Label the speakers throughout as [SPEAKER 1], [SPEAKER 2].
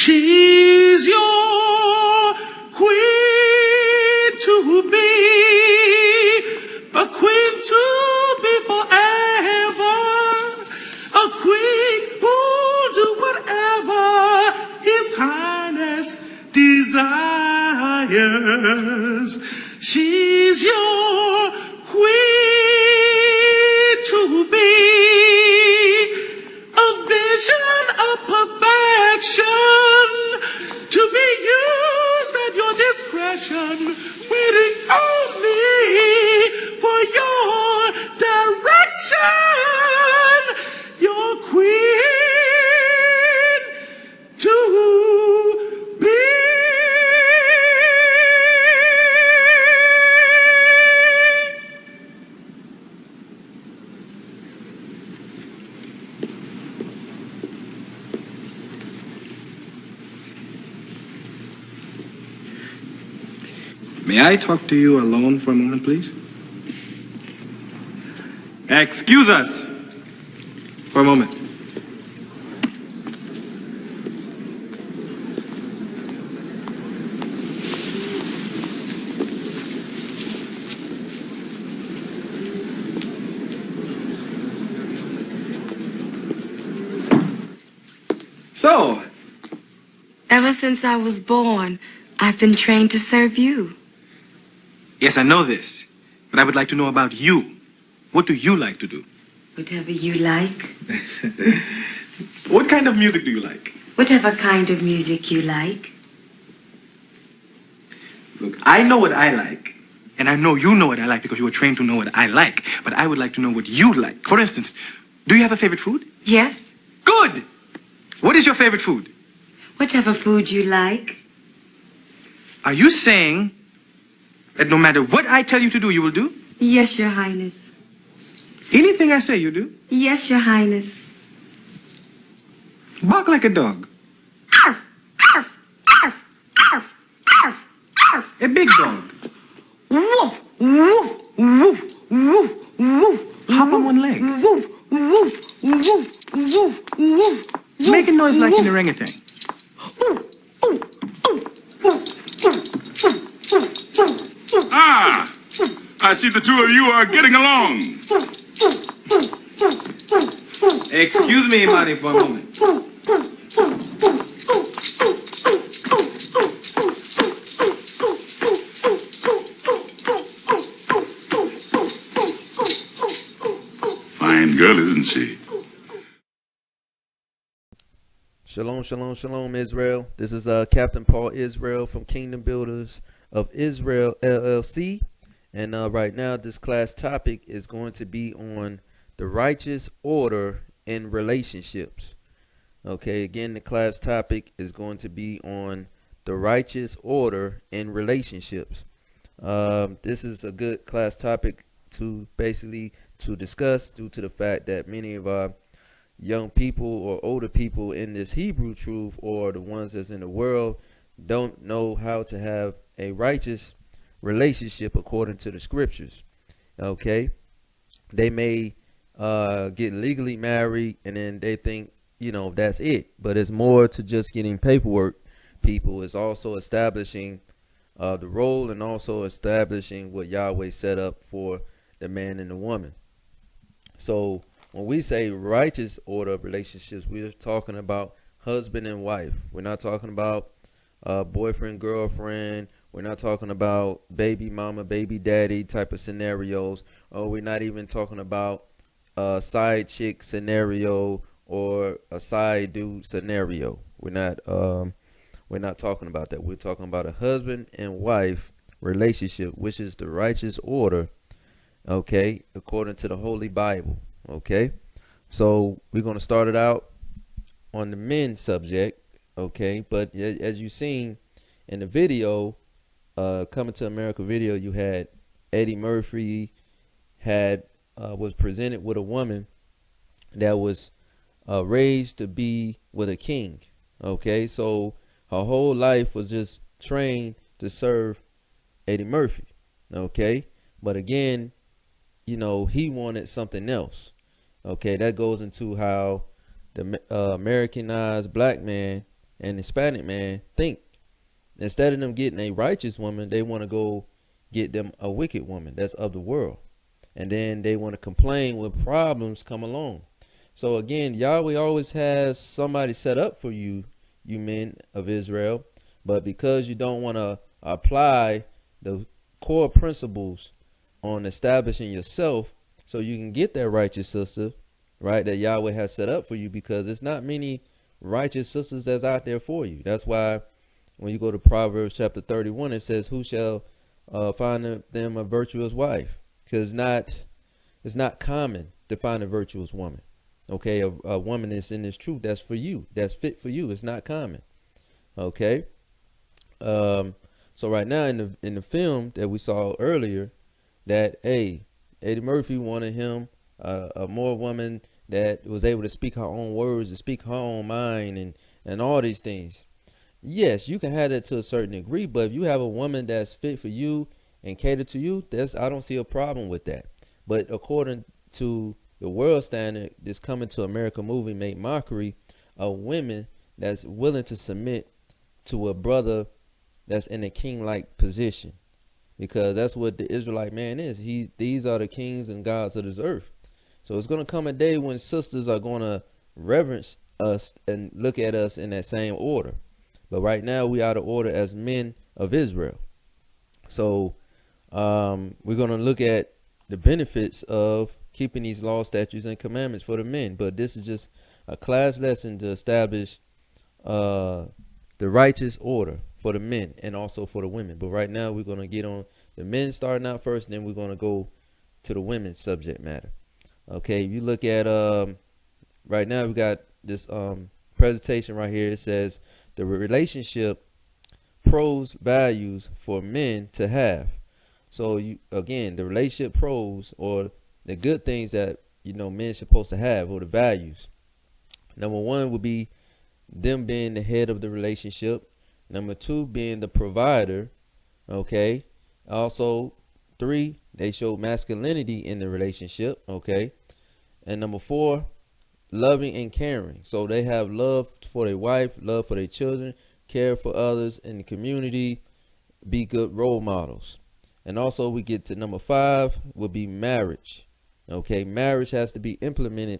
[SPEAKER 1] She's your queen to be, a queen to be forever, a queen who'll do whatever His Highness desires. She's your queen to be, a vision of perfection, to be used at your discretion, waiting only for your direction. Your queen to be.
[SPEAKER 2] May I talk to you alone for a moment, please?
[SPEAKER 3] Excuse us.
[SPEAKER 2] For a moment.
[SPEAKER 3] So,
[SPEAKER 4] Ever since I was born, I've been trained to serve you.
[SPEAKER 2] Yes, I know this, but I would like to know about you. What do you like to do?
[SPEAKER 4] Whatever you like.
[SPEAKER 2] What kind of music do you like?
[SPEAKER 4] Whatever kind of music you like.
[SPEAKER 2] Look, I know what I like, and I know you know what I like because you were trained to know what I like, but I would like to know what you like. For instance, do you have a favorite food?
[SPEAKER 4] Yes.
[SPEAKER 2] Good! What is your favorite food?
[SPEAKER 4] Whatever food you like.
[SPEAKER 2] Are you saying that no matter what I tell you to do, you will do?
[SPEAKER 4] Yes, Your Highness.
[SPEAKER 2] Anything I say, you do?
[SPEAKER 4] Yes, Your Highness.
[SPEAKER 2] Bark like a dog.
[SPEAKER 4] Arf! Arf! Arf! Arf! Arf! Arf!
[SPEAKER 2] A big dog.
[SPEAKER 4] Woof! Woof! Woof! Woof! Woof!
[SPEAKER 2] Hop on one leg.
[SPEAKER 4] Woof! Woof! Woof! Woof! Woof!
[SPEAKER 2] Make a noise like an orangutan.
[SPEAKER 5] Ah, I see the two of you are getting along.
[SPEAKER 3] excuse me, Imani, for a moment.
[SPEAKER 5] Fine girl, isn't she?
[SPEAKER 6] Shalom, shalom, shalom, Israel. This is Captain Paul Israel from Kingdom Builders of Israel, LLC. And right now, this class topic is going to be on the righteous order in relationships. Okay, again, the class topic is going to be on the righteous order in relationships. This is a good class topic to basically to discuss due to the fact that many of our young people or older people in this Hebrew truth, or the ones that's in the world, don't know how to have a righteous relationship according to the scriptures. Okay, they may get legally married and then they think, you know, that's it, but it's more to just getting paperwork. People is also establishing the role and also establishing what Yahweh set up for the man and the woman. So when we say righteous order of relationships, we're talking about husband and wife. We're not talking about boyfriend, girlfriend. We're not talking about baby mama, baby daddy type of scenarios. Or we're not even talking about a side chick scenario or a side dude scenario. We're not talking about that. We're talking about a husband and wife relationship, which is the righteous order, okay, according to the Holy Bible. Okay, so we're going to start it out on the men subject. Okay, but as you seen in the video, Coming to America video, you had Eddie Murphy was presented with a woman that was raised to be with a king. Okay, so her whole life was just trained to serve Eddie Murphy. Okay, but again, you know, he wanted something else. Okay, that goes into how the Americanized black man and Hispanic man think. Instead of them getting a righteous woman, they want to go get them a wicked woman that's of the world. And then they want to complain when problems come along. So again, Yahweh always has somebody set up for you, you men of Israel. But because you don't want to apply the core principles on establishing yourself so you can get that righteous sister, right, that Yahweh has set up for you, because it's not many righteous sisters that's out there for you. That's why when you go to Proverbs chapter 31, it says, who shall find them a virtuous wife? Because it's not common to find a virtuous woman. Okay, a woman that's in this truth, that's for you, that's fit for you. It's not common. Okay. So right now in the film that we saw earlier, that Eddie Murphy wanted him a more woman that was able to speak her own words, to speak her own mind, and all these things. Yes, you can have that to a certain degree, but if you have a woman that's fit for you and cater to you, I don't see a problem with that. But according to the world standard, this Coming to America movie made mockery of women that's willing to submit to a brother that's in a king-like position, because that's what the Israelite man is. These are the kings and gods of this earth. So it's going to come a day when sisters are going to reverence us and look at us in that same order. But right now we are out of order as men of Israel. So we're going to look at the benefits of keeping these laws, statutes, and commandments for the men. But this is just a class lesson to establish the righteous order for the men and also for the women. But right now we're going to get on the men starting out first, and then we're going to go to the women's subject matter. Okay, if you look at right now, we got this presentation right here. It says the relationship pros, values for men to have. So again, the relationship pros, or the good things that men are supposed to have, or the values. Number one would be them being the head of the relationship. Number two, being the provider. Okay. Also, 3, they show masculinity in the relationship. Okay. And number 4, loving and caring. So they have love for their wife, love for their children, care for others in the community, be good role models. And also we get to number 5 would be marriage. Okay. Marriage has to be implemented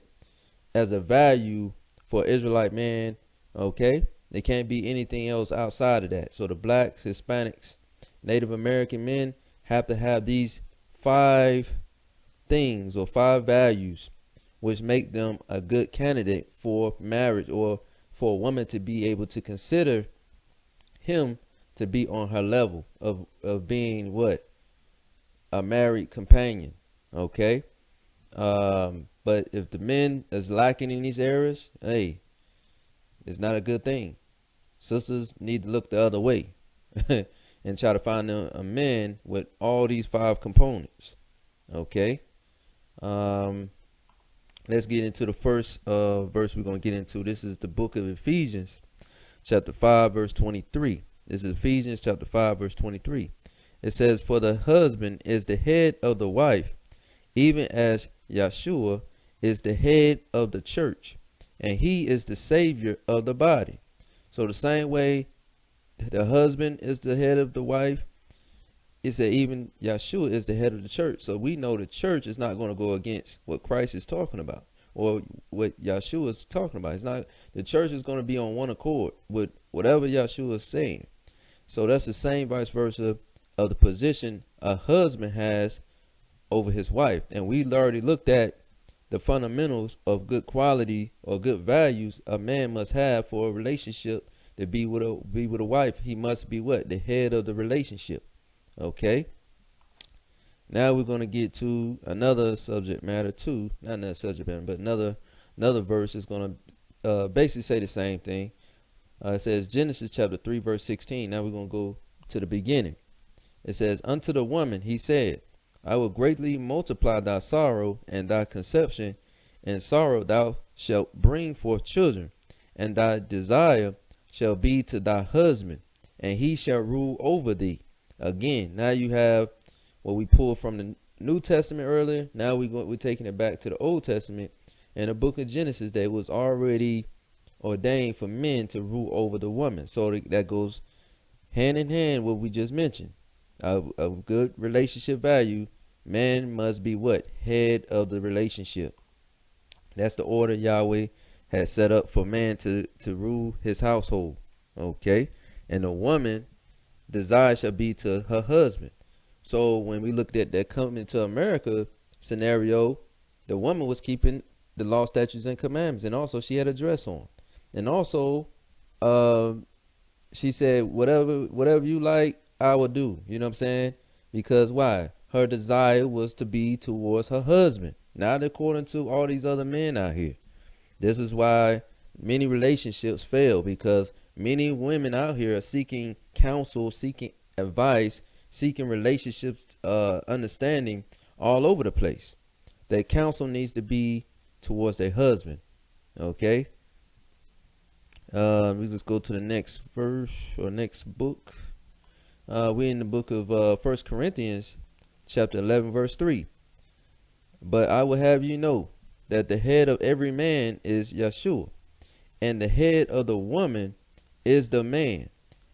[SPEAKER 6] as a value for Israelite man. Okay. There can't be anything else outside of that. So the blacks, Hispanics, Native American men have to have these 5 things or 5 values which make them a good candidate for marriage, or for a woman to be able to consider him to be on her level of being what? A married companion. Okay. But if the men is lacking in these areas, hey, it's not a good thing. Sisters need to look the other way and try to find a man with all these 5 components. Okay. Let's get into the first verse we're going to get into. This is the book of Ephesians, chapter 5, verse 23. This is Ephesians chapter 5, verse 23. It says, for the husband is the head of the wife, even as Yeshua is the head of the church, and he is the savior of the body. So the same way the husband is the head of the wife, it said even Yeshua is the head of the church. So we know the church is not going to go against what Christ is talking about, or what Yeshua is talking about. It's not, the church is going to be on one accord with whatever Yeshua is saying. So that's the same vice versa of the position a husband has over his wife. And we already looked at the fundamentals of good quality or good values a man must have for a relationship to be with a wife. He must be what? The head of the relationship. Okay. Now we're going to get to another subject matter too. Not another subject matter, but another verse is going to basically say the same thing. It says Genesis chapter 3, verse 16. Now we're going to go to the beginning. It says, unto the woman he said, I will greatly multiply thy sorrow and thy conception. In sorrow thou shalt bring forth children, and thy desire shall be to thy husband, and he shall rule over thee. Again, now you have what we pulled from the New Testament earlier. Now we're taking it back to the Old Testament and the book of Genesis that was already ordained for men to rule over the woman. So that goes hand in hand what we just mentioned. A good relationship value, man must be what? Head of the relationship. That's the order Yahweh has set up for man to rule his household. Okay? And the woman desire shall be to her husband. So when we looked at that coming to America scenario, the woman was keeping the law, statutes, and commandments, and also she had a dress on, and also she said, whatever you like, I will do. You know what I'm saying? Because why? Her desire was to be towards her husband, not according to all these other men out here. This is why many relationships fail, because many women out here are seeking counsel, seeking advice, seeking relationships, understanding all over the place. That counsel needs to be towards their husband. Okay? We just go to the next verse or next book. We're in the book of 1 Corinthians chapter 11 verse 3. But I will have you know that the head of every man is Yeshua, and the head of the woman is the man,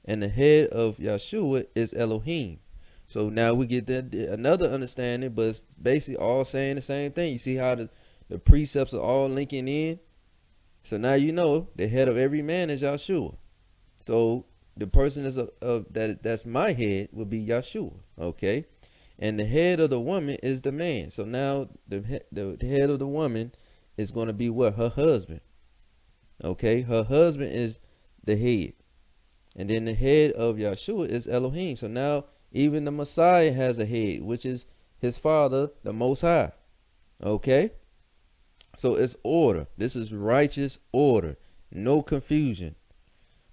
[SPEAKER 6] and the head of Yeshua is Elohim. So now we get another understanding, but it's basically all saying the same thing. You see how the precepts are all linking in? So now you know the head of every man is Yeshua. So the person that's my head will be Yeshua, okay? And the head of the woman is the man. So now the head of the woman is going to be what? Her husband, okay? Her husband is the head. And then the head of Yeshua is Elohim. So now even the Messiah has a head, which is his father, the Most High, okay? So it's order. This is righteous order. No confusion.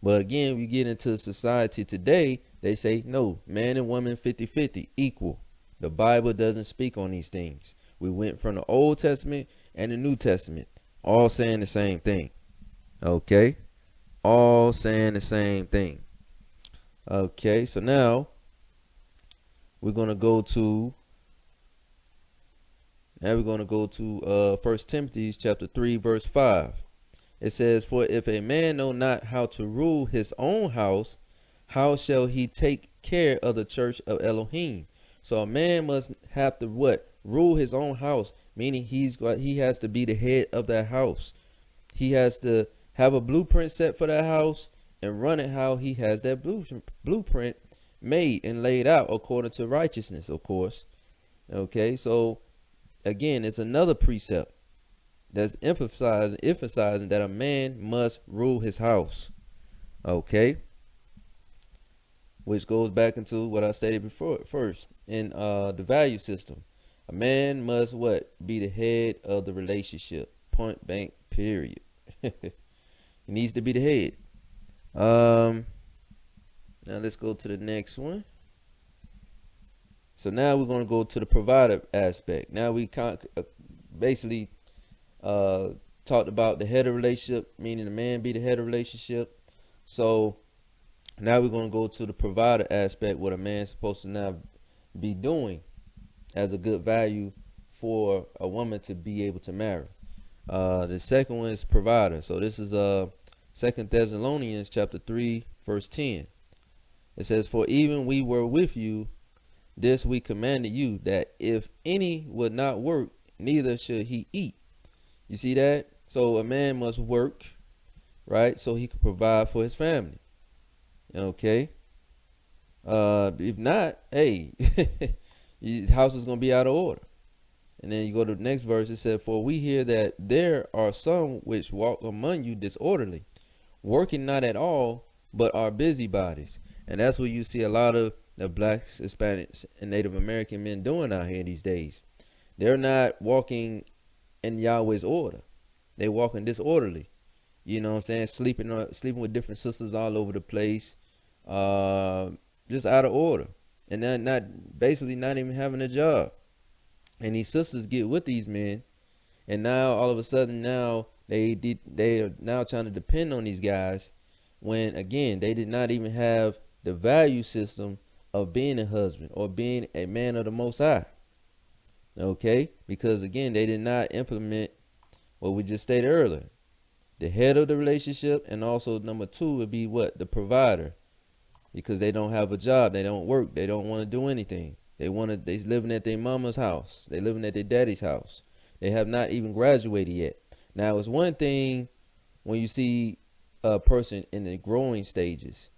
[SPEAKER 6] But again, we get into society today, they say, no, man and woman 50-50, equal. The Bible doesn't speak on these things. We went from the Old Testament and the New Testament, all saying the same thing. Okay? All saying the same thing. Okay, so now we're going to go to 1 Timothy chapter 3 verse 5. It says, for if a man know not how to rule his own house, how shall he take care of the church of Elohim? So a man must have to what? Rule his own house, meaning he has to be the head of that house. He has to have a blueprint set for that house and run it how he has that blueprint made and laid out according to righteousness, of course. Okay, so again, it's another precept that's emphasizing that a man must rule his house. Okay, which goes back into what I stated before first in the value system. A man must what? Be the head of the relationship. Point blank, period. He needs to be the head. Now let's go to the next one. So now we're going to go to the provider aspect. Now we basically talked about the head of relationship, meaning the man be the head of relationship. So now we're going to go to the provider aspect, what a man's supposed to now be doing as a good value for a woman to be able to marry. The second one is provider. So this is 2 Thessalonians chapter 3 verse 10. It says, for even we were with you, this we commanded you, that if any would not work, neither should he eat. You see that? So a man must work, right? So he can provide for his family. Okay. If not, hey, your house is going to be out of order. And then you go to the next verse. It said, for we hear that there are some which walk among you disorderly, working not at all, but are busybodies. And that's what you see a lot of the blacks, Hispanics, and Native American men doing out here these days. They're not walking in Yahweh's order. They walking disorderly. You know what I'm saying? Sleeping with different sisters all over the place. Just out of order. And then not even having a job. And these sisters get with these men. And now all of a sudden now they are now trying to depend on these guys, when again they did not even have the value system of being a husband or being a man of the Most High. Okay, because again they did not implement what we just stated earlier. the head of the relationship, and also number 2 would be what? The provider. Because they don't have a job, they don't work, they don't want to do anything. They living at their mama's house, they living at their daddy's house. They have not even graduated yet. Now, it's one thing when you see a person in the growing stages.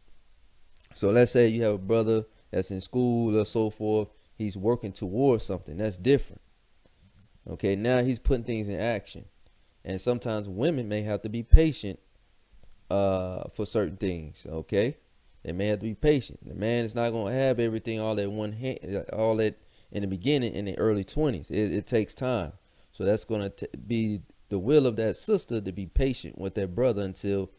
[SPEAKER 6] So let's say you have a brother that's in school or so forth. He's working towards something. That's different. Okay, now he's putting things in action. And sometimes women may have to be patient for certain things. Okay, they may have to be patient. The man is not going to have everything all at one hand, all at in the beginning, in the early 20s. It takes time. So that's going to be the will of that sister to be patient with that brother until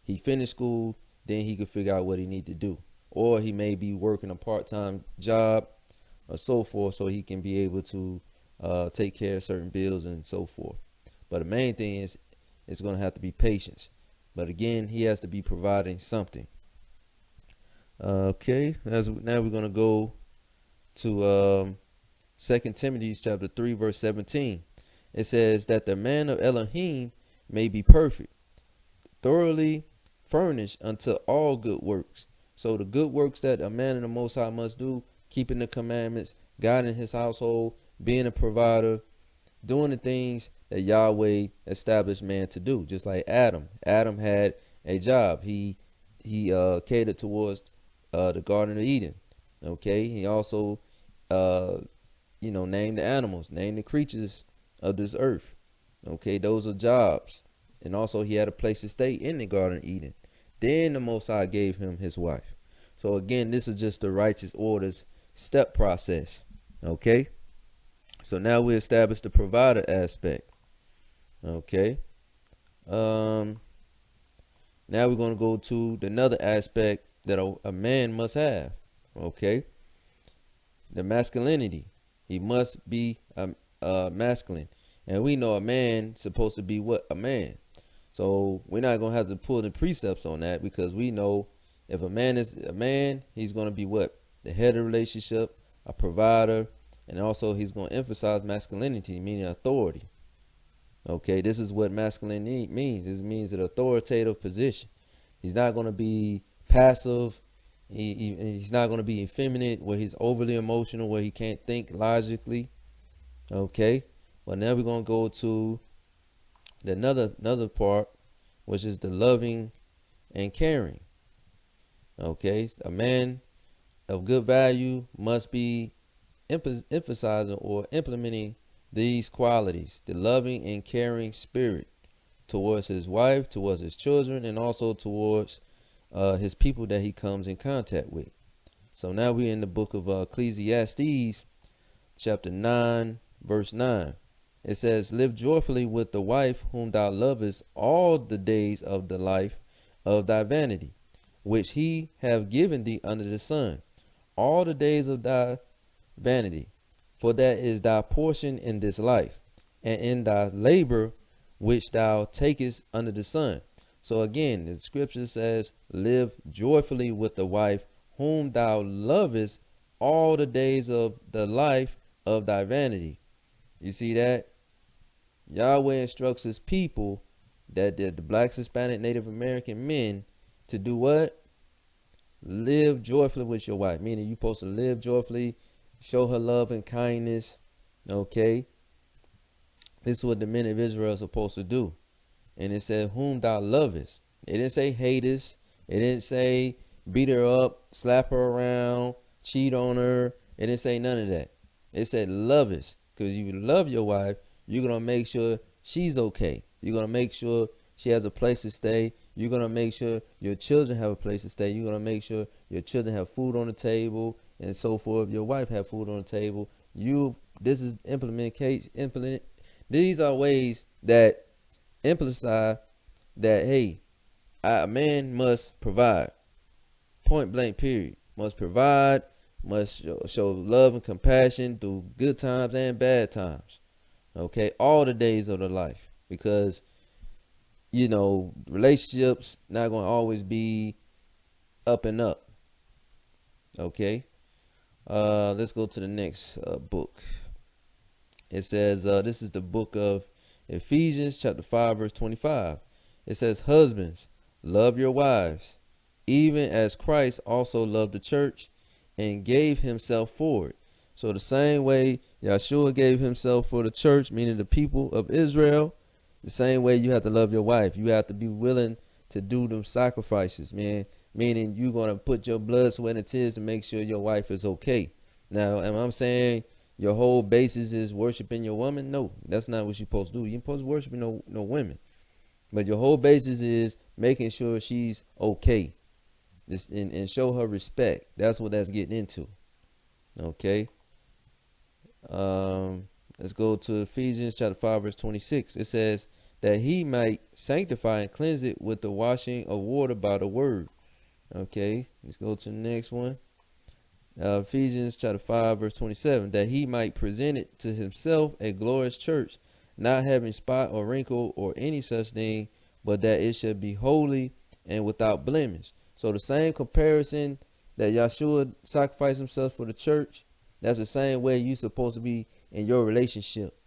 [SPEAKER 6] he finished school. Then he could figure out what he need to do. Or he may be working a part-time job or so forth, so he can be able to take care of certain bills and so forth. But the main thing is it's going to have to be patience. But again, he has to be providing something. Okay, now we're going to go to 2 Timothy chapter 3, verse 17. It says that the man of Elohim may be perfect, thoroughly furnished unto all good works. So the good works that a man in the Most High must do, keeping the commandments, guiding his household, being a provider, doing the things that Yahweh established man to do. Just like Adam. Adam had a job. He catered towards the Garden of Eden. Okay. He also named the animals, named the creatures of this earth. Okay, those are jobs. And also he had a place to stay in the Garden of Eden. Then the Most High gave him his wife. So again, this is just the righteous orders step process. Okay. So now we establish the provider aspect. Okay. Now we're going to go to another aspect that a man must have. Okay. The masculinity. He must be masculine. And we know a man supposed to be what? A man. So we're not going to have to pull the precepts on that, because we know if a man is a man, he's going to be what? The head of the relationship, a provider, and also he's going to emphasize masculinity, meaning authority. Okay, this is what masculinity means. This means an authoritative position. He's not going to be passive. He's not going to be effeminate, where he's overly emotional, where he can't think logically. Okay, well, now we're going to go to another part, which is the loving and caring. Okay, a man of good value must be emphasizing or implementing these qualities: the loving and caring spirit towards his wife, towards his children, and also towards his people that he comes in contact with. So now we're in the book of Ecclesiastes, chapter 9, verse 9. It says, "Live joyfully with the wife whom thou lovest all the days of the life of thy vanity, which he have given thee under the sun, all the days of thy vanity, for that is thy portion in this life, and in thy labor which thou takest under the sun." So again, the scripture says, live joyfully with the wife whom thou lovest all the days of the life of thy vanity. You see that? Yahweh instructs his people, that the blacks, Hispanic, Native American men, to do what? Live joyfully with your wife. Meaning you're supposed to live joyfully, show her love and kindness. Okay? This is what the men of Israel are supposed to do. And it said, whom thou lovest. It didn't say haters. It didn't say beat her up, slap her around, cheat on her. It didn't say none of that. It said lovest. Because you love your wife, you're going to make sure she's okay. You're going to make sure she has a place to stay. You're going to make sure your children have a place to stay. You're going to make sure your children have food on the table and so forth. Your wife have food on the table. This is implement. These are ways that emphasize that, hey, a man must provide. Point blank, period. Must provide, must show love and compassion through good times and bad times. Okay, all the days of the life. Because, relationships not going to always be up and up. Okay, let's go to the next book. It says, this is the book of Ephesians chapter 5, verse 25. It says, husbands, love your wives, even as Christ also loved the church and gave himself for it. So the same way Yahshua gave himself for the church, meaning the people of Israel, the same way you have to love your wife. You have to be willing to do them sacrifices, man. Meaning you're going to put your blood, sweat, and tears to make sure your wife is okay. Now, am I saying your whole basis is worshiping your woman? No, that's not what you're supposed to do. You're supposed to worship no women. But your whole basis is making sure she's okay. And show her respect. That's what that's getting into. Okay. Let's go to Ephesians chapter 5 verse 26. It says that he might sanctify and cleanse it with the washing of water by the word. Okay, let's go to the next one. Ephesians chapter 5 verse 27, that he might present it to himself a glorious church, not having spot or wrinkle or any such thing, but that it should be holy and without blemish. So the same comparison that Yahshua sacrificed himself for the church, that's the same way you're supposed to be in your relationship.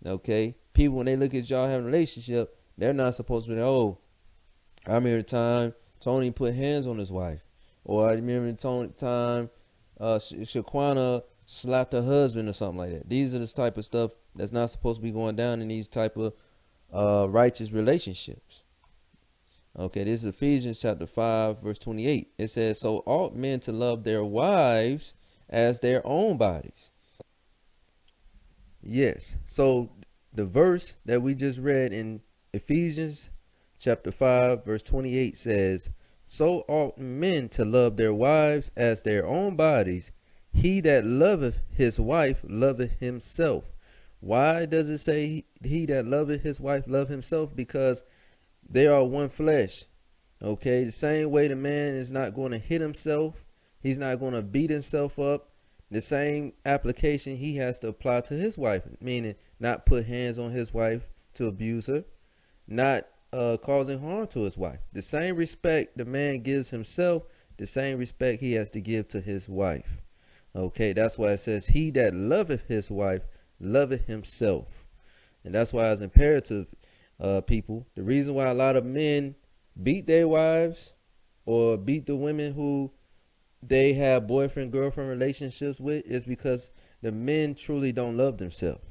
[SPEAKER 6] Okay? People, when they look at y'all having a relationship, they're not supposed to be, oh, I remember the time Tony put hands on his wife. Or I remember the time Shaquana slapped her husband or something like that. These are the type of stuff that's not supposed to be going down in these type of righteous relationships. Okay, this is Ephesians chapter 5 verse 28. It says, so ought men to love their wives as their own bodies. Yes, so the verse that we just read in Ephesians chapter 5 verse 28 says, so ought men to love their wives as their own bodies. He that loveth his wife loveth himself. Why does it say he that loveth his wife love himself? Because they are one flesh. Okay, the same way the man is not going to hit himself, he's not going to beat himself up. The same application he has to apply to his wife, meaning not put hands on his wife to abuse her, not causing harm to his wife. The same respect the man gives himself, the same respect he has to give to his wife. Okay, that's why it says, he that loveth his wife loveth himself. And that's why it's imperative, people. The reason why a lot of men beat their wives or beat the women who they have boyfriend-girlfriend relationships with is because the men truly don't love themselves.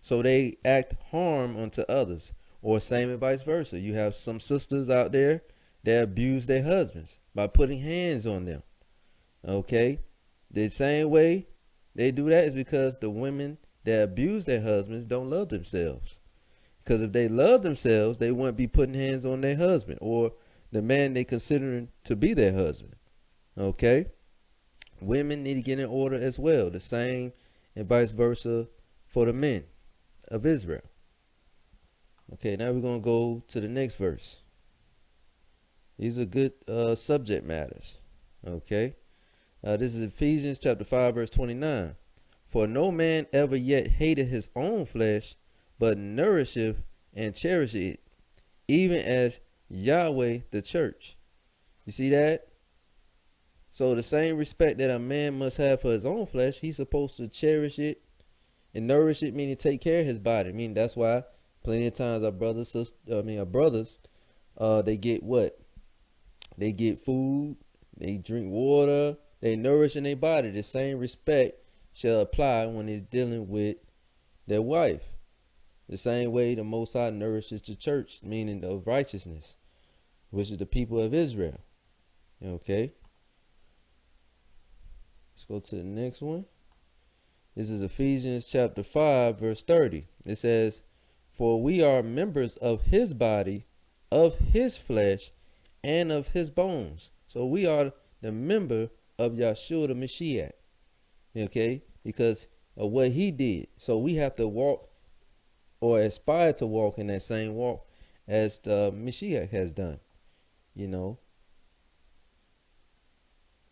[SPEAKER 6] So they act harm unto others. Or same and vice versa. You have some sisters out there that abuse their husbands by putting hands on them. Okay? The same way they do that is because the women that abuse their husbands don't love themselves. Because if they love themselves, they wouldn't be putting hands on their husband or the man they considering to be their husband. Okay? Women need to get in order as well. The same and vice versa for the men of Israel. Okay, now we're going to go to the next verse. These are good subject matters. Okay? This is Ephesians chapter 5 verse 29. For no man ever yet hated his own flesh, but nourisheth and cherisheth it, even as Yahweh the church. You see that? So the same respect that a man must have for his own flesh, he's supposed to cherish it and nourish it, meaning take care of his body. I mean, that's why plenty of times our brothers, they get what? They get food, they drink water, they nourish in their body. The same respect shall apply when he's dealing with their wife. The same way the Most High nourishes the church, meaning of righteousness, which is the people of Israel. Okay. Let's go to the next one. This is Ephesians chapter 5, verse 30. It says, for we are members of his body, of his flesh, and of his bones. So we are the member of Yahshua the Mashiach. Okay? Because of what he did. So we have to walk or aspire to walk in that same walk as the Mashiach has done. You know?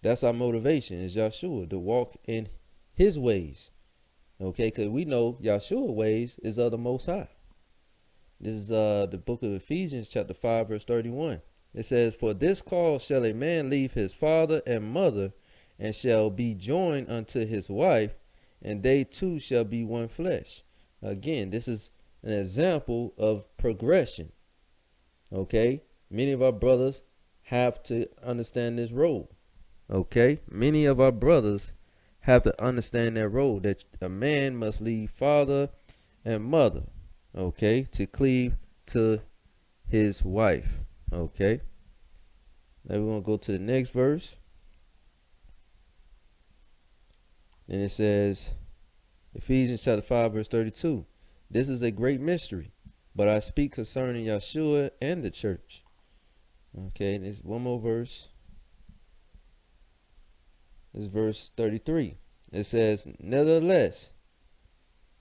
[SPEAKER 6] That's our motivation, is Yahshua, to walk in his ways. Okay? Because we know Yahshua's ways is of the Most High. This is the book of Ephesians chapter 5 verse 31. It says, for this cause shall a man leave his father and mother, and shall be joined unto his wife, and they two shall be one flesh. Again, this is an example of progression. Okay? Many of our brothers have to understand this role. Okay? Many of our brothers have to understand that role, that a man must leave father and mother, okay, to cleave to his wife. Okay? Now we're going to go to the next verse. And it says, Ephesians chapter 5, verse 32. This is a great mystery, but I speak concerning Yeshua and the church. Okay, and there's one more verse. This is verse 33. It says, nevertheless,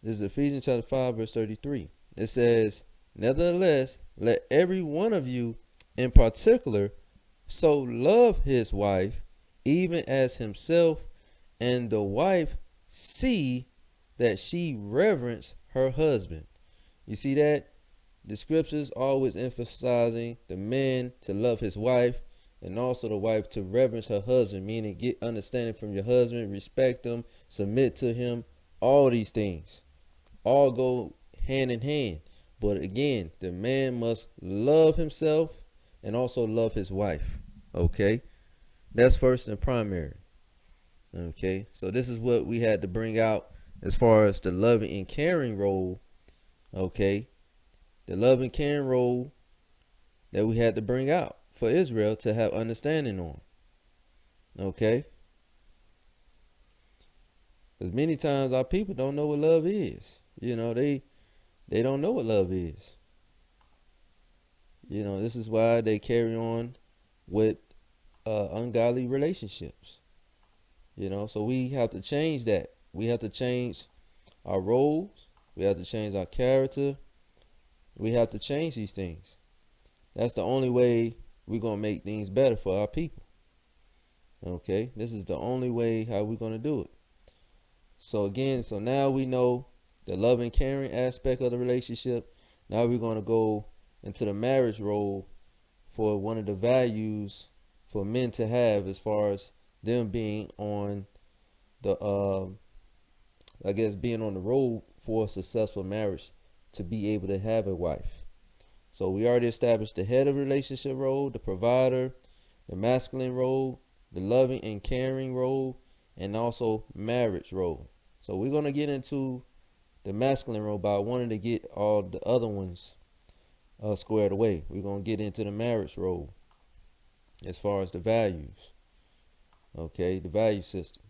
[SPEAKER 6] this is Ephesians chapter 5, verse 33. It says, nevertheless, let every one of you in particular so love his wife, even as himself, and the wife see that she reverence her husband. You see that? The scriptures always emphasizing the man to love his wife, and also the wife to reverence her husband, meaning get understanding from your husband, respect him, submit to him. All these things all go hand in hand. But again, the man must love himself and also love his wife. Okay? That's first and primary. Okay? So this is what we had to bring out as far as the loving and caring role. Okay? The love and caring role that we had to bring out for Israel to have understanding on. Okay? Because many times our people don't know what love is. You know, they don't know what love is. You know, this is why they carry on with ungodly relationships. You know, so we have to change that. We have to change our roles. We have to change our character. We have to change these things. That's the only way we're going to make things better for our people. Okay? This is the only way how we're going to do it. So again, so now we know the love and caring aspect of the relationship. Now we're going to go into the marriage role for one of the values for men to have as far as them being on the, I guess, being on the road for a successful marriage to be able to have a wife. So we already established the head of relationship role, the provider, the masculine role, the loving and caring role, and also marriage role. So we're going to get into the masculine role, but I wanted to get all the other ones squared away. We're going to get into the marriage role as far as the values. Okay, the value system.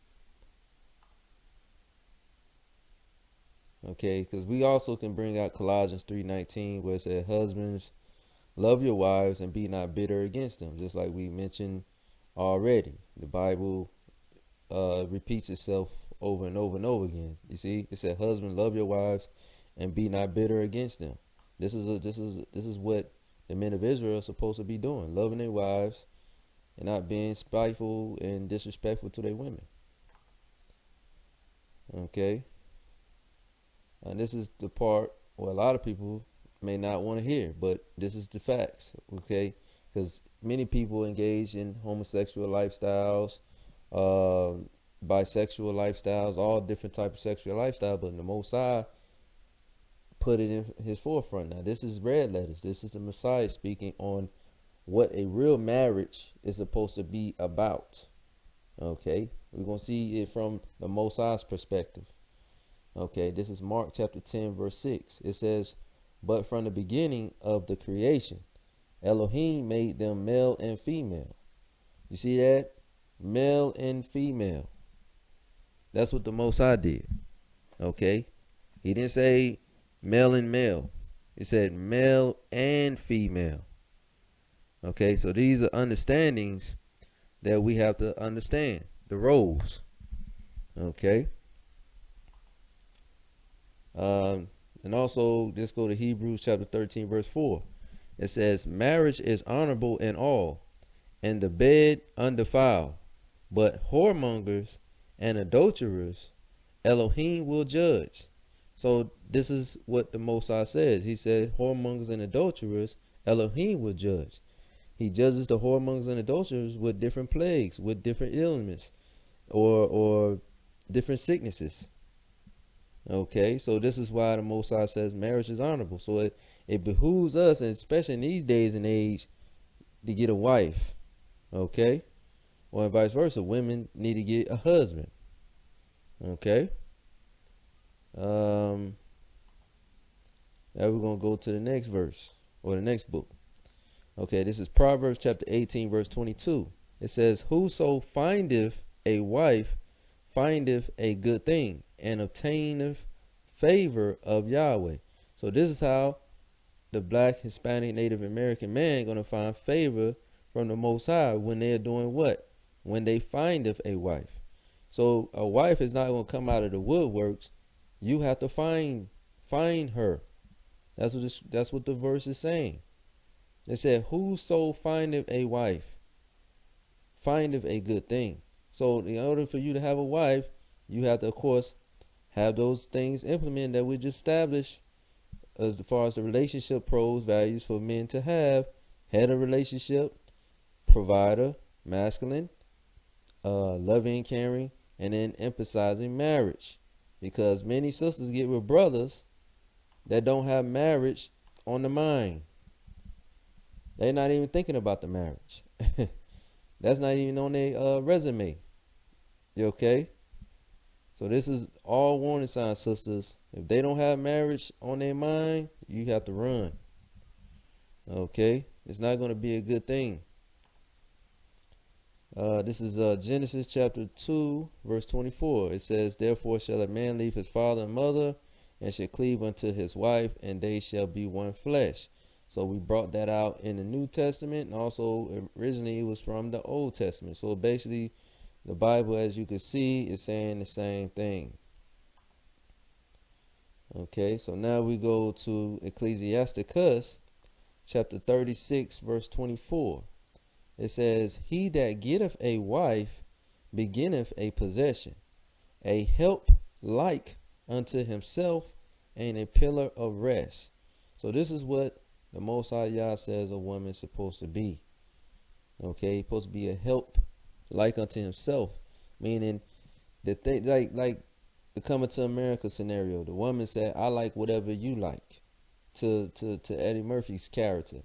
[SPEAKER 6] Okay, because we also can bring out Colossians 3:19, where it says, husbands, love your wives and be not bitter against them. Just like we mentioned already. The Bible repeats itself over and over and over again. You see, it said, husbands, love your wives and be not bitter against them. This is what the men of Israel are supposed to be doing, loving their wives and not being spiteful and disrespectful to their women. Okay. And this is the part where a lot of people may not want to hear, but this is the facts, okay? Because many people engage in homosexual lifestyles, bisexual lifestyles, all different types of sexual lifestyle, but the Most High put it in his forefront. Now, this is red letters. This is the Messiah speaking on what a real marriage is supposed to be about, okay? We're going to see it from the Most High's perspective. Okay, this is Mark chapter 10, verse 6. It says, but from the beginning of the creation, Elohim made them male and female. You see that? Male and female. That's what the Most High did. Okay? He didn't say male and male. He said male and female. Okay, so these are understandings that we have to understand. The roles. Okay? And also, let's go to Hebrews chapter 13, verse 4. It says, marriage is honorable in all, and the bed undefiled. But whoremongers and adulterers, Elohim will judge. So this is what the Most High says. He said, whoremongers and adulterers, Elohim will judge. He judges the whoremongers and adulterers with different plagues, with different ailments, or different sicknesses. Okay, so this is why the Most High says marriage is honorable. So it behooves us, and especially in these days and age, to get a wife. Okay? Or vice versa. Women need to get a husband. Okay? Now we're going to go to the next verse, or the next book. Okay, this is Proverbs chapter 18, verse 22. It says, whoso findeth a wife findeth a good thing, and obtaineth favor of Yahweh. So this is how the black, Hispanic, Native American man going to find favor from the Most High when they're doing what? When they findeth a wife. So a wife is not going to come out of the woodworks. You have to find her. That's what the verse is saying. It said, whoso findeth a wife findeth a good thing. So in order for you to have a wife, you have to, of course, have those things implemented that we just established as far as the relationship pros, values for men to have. Head of relationship, provider, masculine, loving, caring, and then emphasizing marriage. Because many sisters get with brothers that don't have marriage on the mind. They're not even thinking about the marriage. That's not even on their resume. You okay? So this is all warning signs, sisters. If they don't have marriage on their mind, you have to run. Okay? It's not going to be a good thing. This is Genesis chapter 2, verse 24. It says, therefore shall a man leave his father and mother, and shall cleave unto his wife, and they shall be one flesh. So we brought that out in the New Testament, and also originally it was from the Old Testament. So basically, the Bible, as you can see, is saying the same thing. Okay, so now we go to Ecclesiasticus chapter 36, verse 24. It says, he that getteth a wife beginneth a possession, a help like unto himself, and a pillar of rest. So this is what the Most High Yah says a woman is supposed to be. Okay, supposed to be a help like unto himself, meaning the thing like the Coming to America scenario. The woman said, I like whatever you like, to Eddie Murphy's character.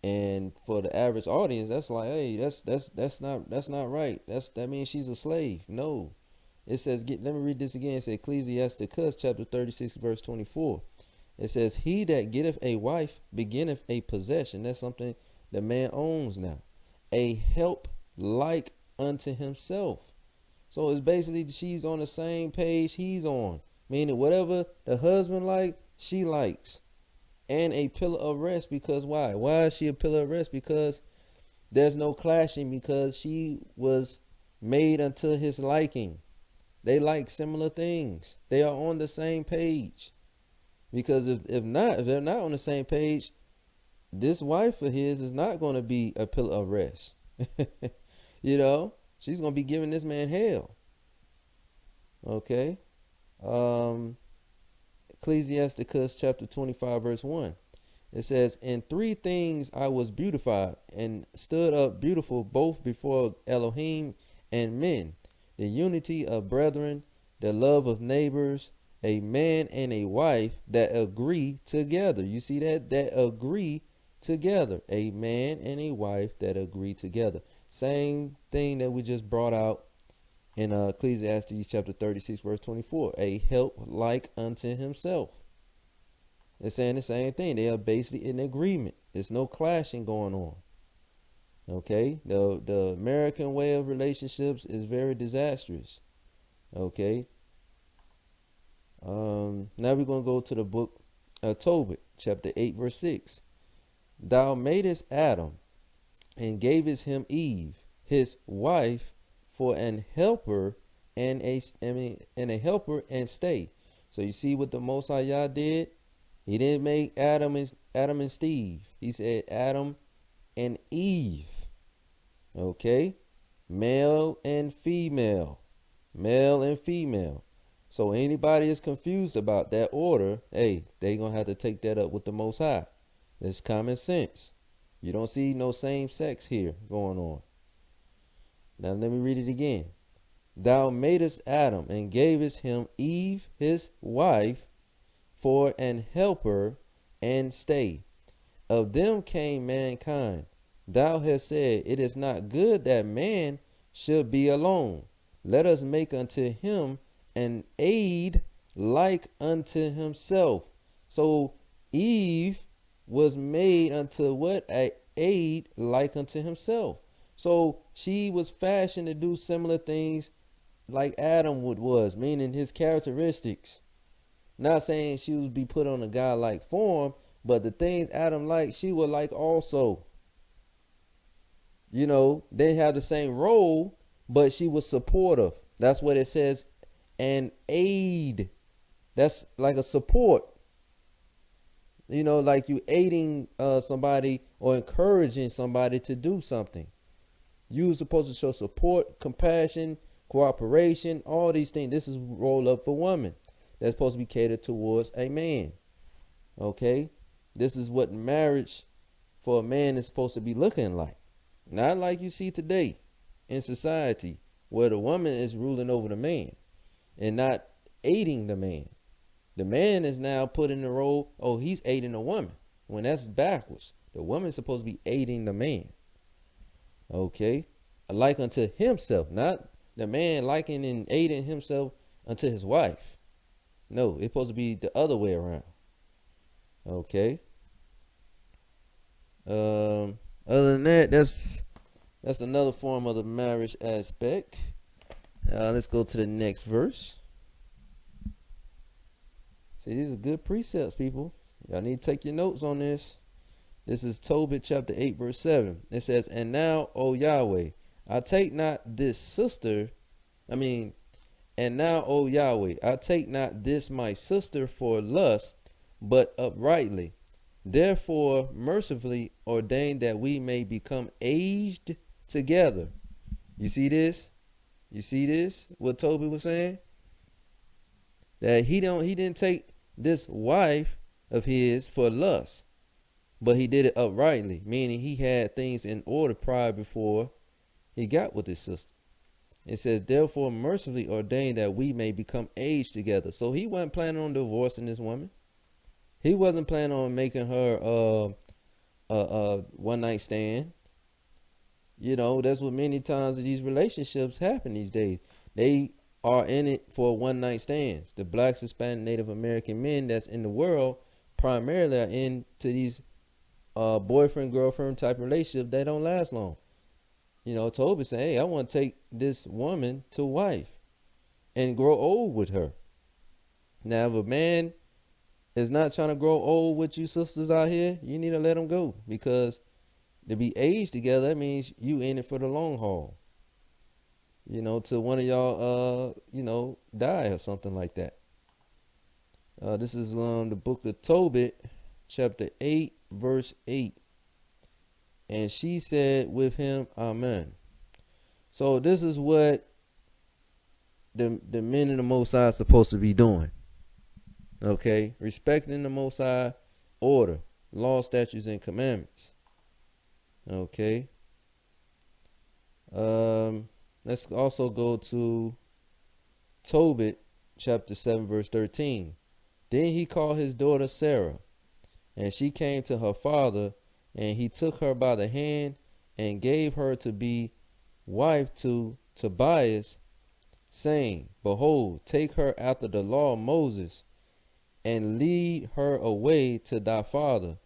[SPEAKER 6] And for the average audience, that's like, hey, that's not right. That means she's a slave. No. It says, let me read this again. It says Ecclesiasticus chapter 36, verse 24. It says, he that getteth a wife beginneth a possession. That's something the man owns now. A help like unto himself. So it's basically she's on the same page he's on. Meaning whatever the husband like, she likes. And a pillar of rest, because why? Why is she a pillar of rest? Because there's no clashing, because she was made unto his liking. They like similar things. They are on the same page. Because if they're not on the same page, this wife of his is not going to be a pillar of rest. You know, she's going to be giving this man hell. Okay. Ecclesiasticus chapter 25, verse 1. It says, in three things I was beautified, and stood up beautiful both before Elohim and men: the unity of brethren, the love of neighbors, a man and a wife that agree together. You see that agree together. A man and a wife that agree together. Same thing that we just brought out in Ecclesiastes chapter 36, verse 24. A help like unto himself. It's saying the same thing. They are basically in agreement. There's no clashing going on. Okay? The American way of relationships is very disastrous. Okay? Now we're going to go to the book of Tobit, chapter 8, verse 6. Thou madest Adam, and gavest him Eve, his wife, for an helper and a helper and stay. So you see what the Most High Yah did? He didn't make Adam and Steve. He said Adam and Eve. Okay? Male and female. Male and female. So anybody is confused about that order, hey, they going to have to take that up with the Most High. It's common sense. You don't see no same sex here going on. Now let me read it again. Thou madest Adam, and gavest him Eve his wife, for an helper and stay. Of them came mankind. Thou hast said, it is not good that man should be alone. Let us make unto him an aid like unto himself. So Eve was made unto what? A aid like unto himself. So she was fashioned to do similar things like Adam was, meaning his characteristics. Not saying she would be put on a godlike form, but the things Adam liked, she would like also. You know, they have the same role, but she was supportive. That's what it says, an aid. That's like a support. You know, like you aiding somebody or encouraging somebody to do something. You're supposed to show support, compassion, cooperation, all these things. This is roll up for women. That's supposed to be catered towards a man. Okay? This is what marriage for a man is supposed to be looking like. Not like you see today in society where the woman is ruling over the man and not aiding the man. The man is now put in the role, oh, he's aiding the woman, when that's backwards. The woman is supposed to be aiding the man. Okay? Like unto himself, not the man liking and aiding himself unto his wife. No, it's supposed to be the other way around. Okay? Other than that, that's another form of the marriage aspect. Let's go to the next verse. See, these are good precepts, people. Y'all need to take your notes on this. This is Tobit chapter 8, verse 7. It says, and now, O Yahweh, I take not this sister, and now, O Yahweh, I take not this my sister for lust, but uprightly. Therefore, mercifully ordain that we may become aged together. You see this? You see this? What Toby was saying? That he didn't take this wife of his for lust, but he did it uprightly, meaning he had things in order prior before he got with his sister. It says, therefore, mercifully ordain that we may become aged together. So he wasn't planning on divorcing this woman. He wasn't planning on making her a one night stand. You know, that's what many times these relationships happen these days. They are in it for one night stands. The Black, Hispanic, Native American men that's in the world primarily are into these boyfriend girlfriend type relationships that don't last long. You know, Toby saying, hey, I want to take this woman to wife and grow old with her. Now, if a man is not trying to grow old with you sisters out here, you need to let him go, because to be aged together, that means you in it for the long haul. You know, till one of y'all, die or something like that. This is the book of Tobit, chapter 8, verse 8. And she said with him, Amen. So this is what the men of the Most High are supposed to be doing. Okay? Respecting the Most High order, law, statutes, and commandments. Okay? Let's also go to Tobit, chapter 7, verse 13. Then he called his daughter Sarah, and she came to her father, and he took her by the hand and gave her to be wife to Tobias, saying, behold, take her after the law of Moses, and lead her away to thy father.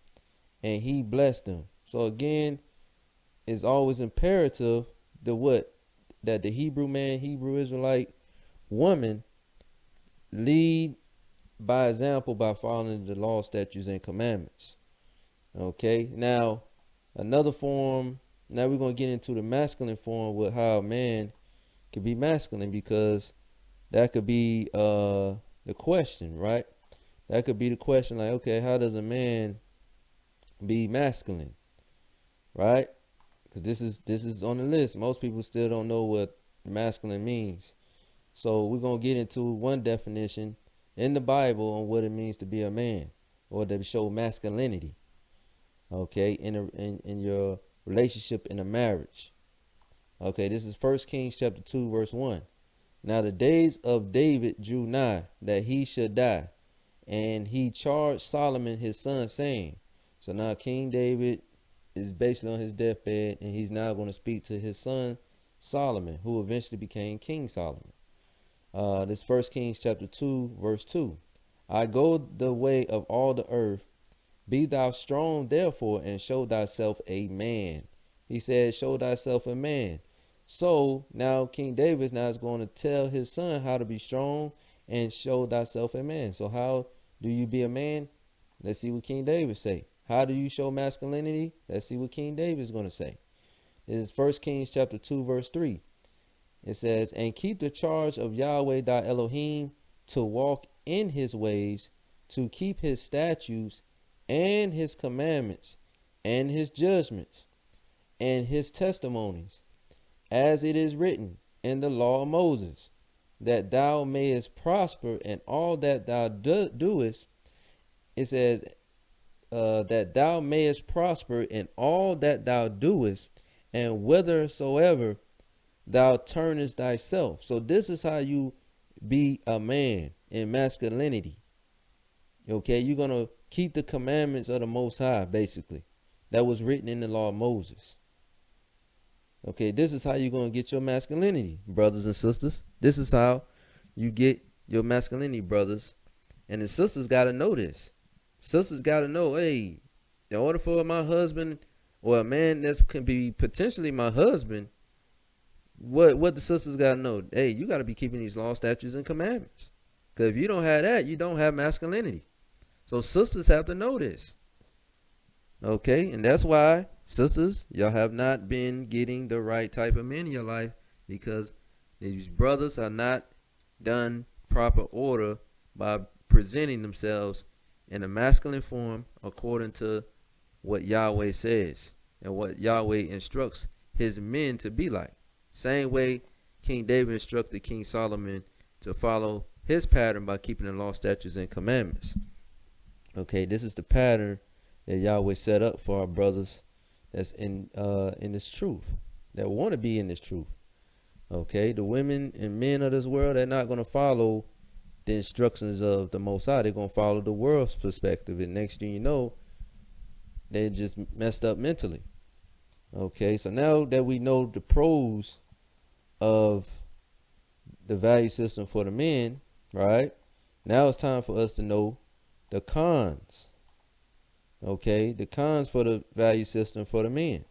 [SPEAKER 6] And he blessed him. So again, it's always imperative that the Hebrew man, Hebrew Israelite woman lead by example by following the law, statutes, and commandments. Okay, now another form, now we're going to get into the masculine form with how a man can be masculine, because that could be the question, right? That could be the question, like, okay, how does a man be masculine, right? Because this is on the list. Most people still don't know what masculine means. So we're going to get into one definition in the Bible on what it means to be a man, or to show masculinity. Okay, in your relationship in a marriage. Okay, this is 1 Kings chapter 2, verse 1. Now the days of David drew nigh that he should die, And he charged Solomon his son, saying, so now King David is basically on his deathbed, and he's now going to speak to his son Solomon, who eventually became King Solomon. This 1 Kings chapter 2, verse 2. I go the way of all the earth. Be thou strong, therefore, and show thyself a man. He said, show thyself a man. So now King David now is going to tell his son how to be strong and show thyself a man. So how do you be a man? Let's see what King David say. How do you show masculinity? Let's see what King David is going to say. This is 1 Kings chapter 2, verse 3. It says, and keep the charge of Yahweh thy Elohim, to walk in his ways, to keep his statutes and his commandments and his judgments and his testimonies, as it is written in the law of Moses, that thou mayest prosper in all that thou doest. It says that thou mayest prosper in all that thou doest, and whithersoever thou turnest thyself. So this is how you be a man in masculinity. Okay, you're going to keep the commandments of the Most High, basically. That was written in the law of Moses. Okay, this is how you're going to get your masculinity, brothers and sisters. This is how you get your masculinity, brothers. And the sisters got to know this. Sisters got to know, hey, in order for my husband or a man that can be potentially my husband, what the sisters got to know, hey, you got to be keeping these law, statutes, and commandments. Because if you don't have that, you don't have masculinity. So sisters have to know this. Okay, and that's why, sisters, y'all have not been getting the right type of men in your life, because these brothers are not done proper order by presenting themselves in a masculine form according to what Yahweh says and what Yahweh instructs his men to be like. Same way King David instructed King Solomon to follow his pattern by keeping the law, statutes, and commandments. Okay, this is the pattern that Yahweh set up for our brothers that's in this truth, that want to be in this truth. Okay, the women and men of this world, they're not going to follow the instructions of the Most High. They're going to follow the world's perspective, and next thing you know, they just messed up mentally. Okay, so now that we know the pros of the value system for the men, right? Now it's time for us to know the cons. Okay, the cons for the value system for the men.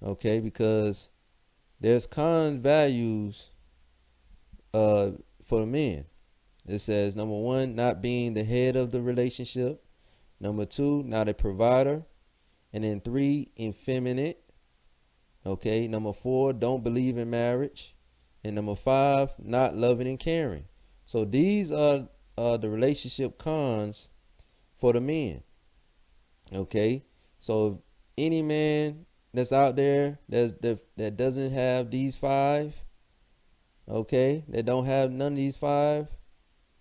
[SPEAKER 6] Okay, because there's con values for the men. It says, number one, not being the head of the relationship. Number two, not a provider. And then 3, effeminate. Okay, number 4, don't believe in marriage. And number 5, not loving and caring. So these are the relationship cons for the men. Okay, so if any man that's out there that doesn't have these 5, okay, that don't have none of these 5,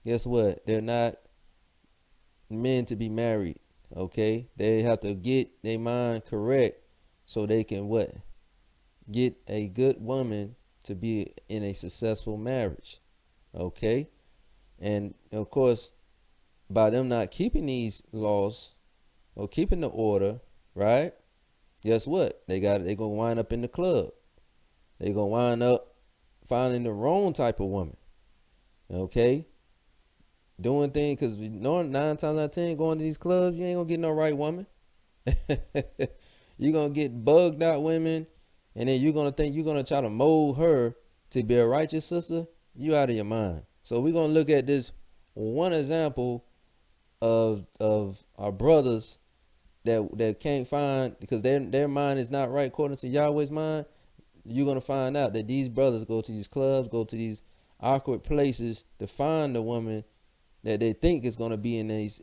[SPEAKER 6] guess what? They're not men to be married. Okay, they have to get their mind correct so they can what? Get a good woman to be in a successful marriage. Okay, and of course, by them not keeping these laws or keeping the order, right? Guess what? They gonna wind up in the club. They gonna wind up finding the wrong type of woman. Okay, doing things, because 9 times out of 10 going to these clubs, you ain't gonna get no right woman. You're gonna get bugged out women, and then you're gonna think you're gonna try to mold her to be a righteous sister. You out of your mind. So we're gonna look at this one example of our brothers that can't find, because their mind is not right according to Yahweh's mind. You're gonna find out that these brothers go to these clubs, go to these awkward places to find the woman that they think is going to be in these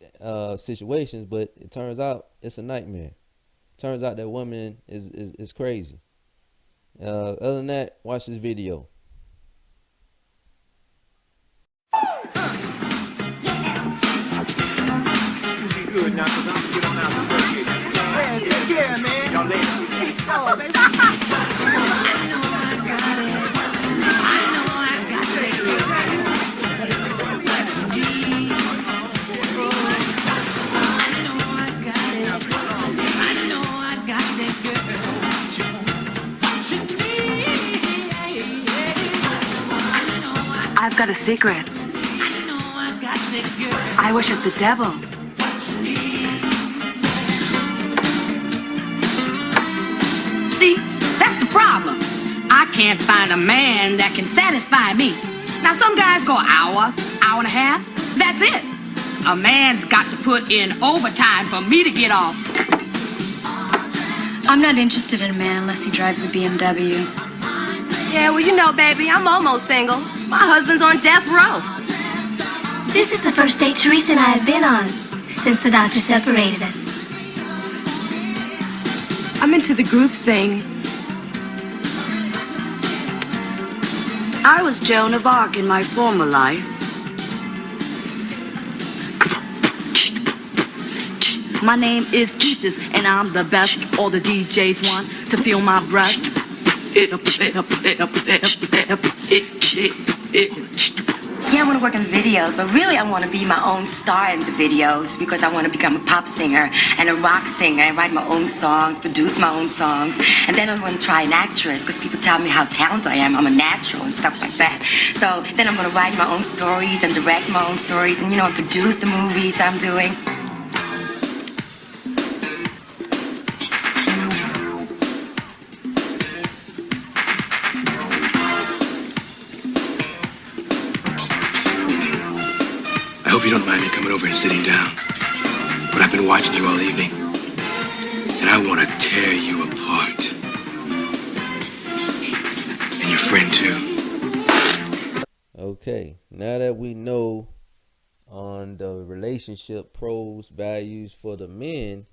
[SPEAKER 6] situations, but it turns out it's a nightmare. Turns out that woman is crazy. Other than that, watch this video.
[SPEAKER 3] Good now, 'cause I'm gonna get on out the way. Yeah, man. Y'all later. Oh, baby.
[SPEAKER 4] I've got a secret. I worship the devil.
[SPEAKER 7] See, that's the problem. I can't find a man that can satisfy me. Now, some guys go an hour, hour and a half. That's it. A man's got to put in overtime for me to get off.
[SPEAKER 8] I'm not interested in a man unless he drives a BMW.
[SPEAKER 4] Yeah, well, you know, baby, I'm almost single. My husband's on death row.
[SPEAKER 8] This is the first date Teresa and I have been on since the doctor separated us.
[SPEAKER 4] I'm into the group thing. I was Joan of Arc in my former life.
[SPEAKER 9] My name is Peaches, and I'm the best. All the DJs want to feel my breast.
[SPEAKER 4] Yeah, I want to work in videos, but really I want to be my own star in the videos because I want to become a pop singer and a rock singer and write my own songs, produce my own songs. And then I want to try an actress because people tell me how talented I am. I'm a natural and stuff like that. So then I'm going to write my own stories and direct my own stories and, and produce the movies I'm doing.
[SPEAKER 2] I hope you don't mind me coming over and sitting down. But I've been watching you all evening. And I want to tear you apart. And your friend, too.
[SPEAKER 6] Okay, now that we know on the relationship pros, values for the men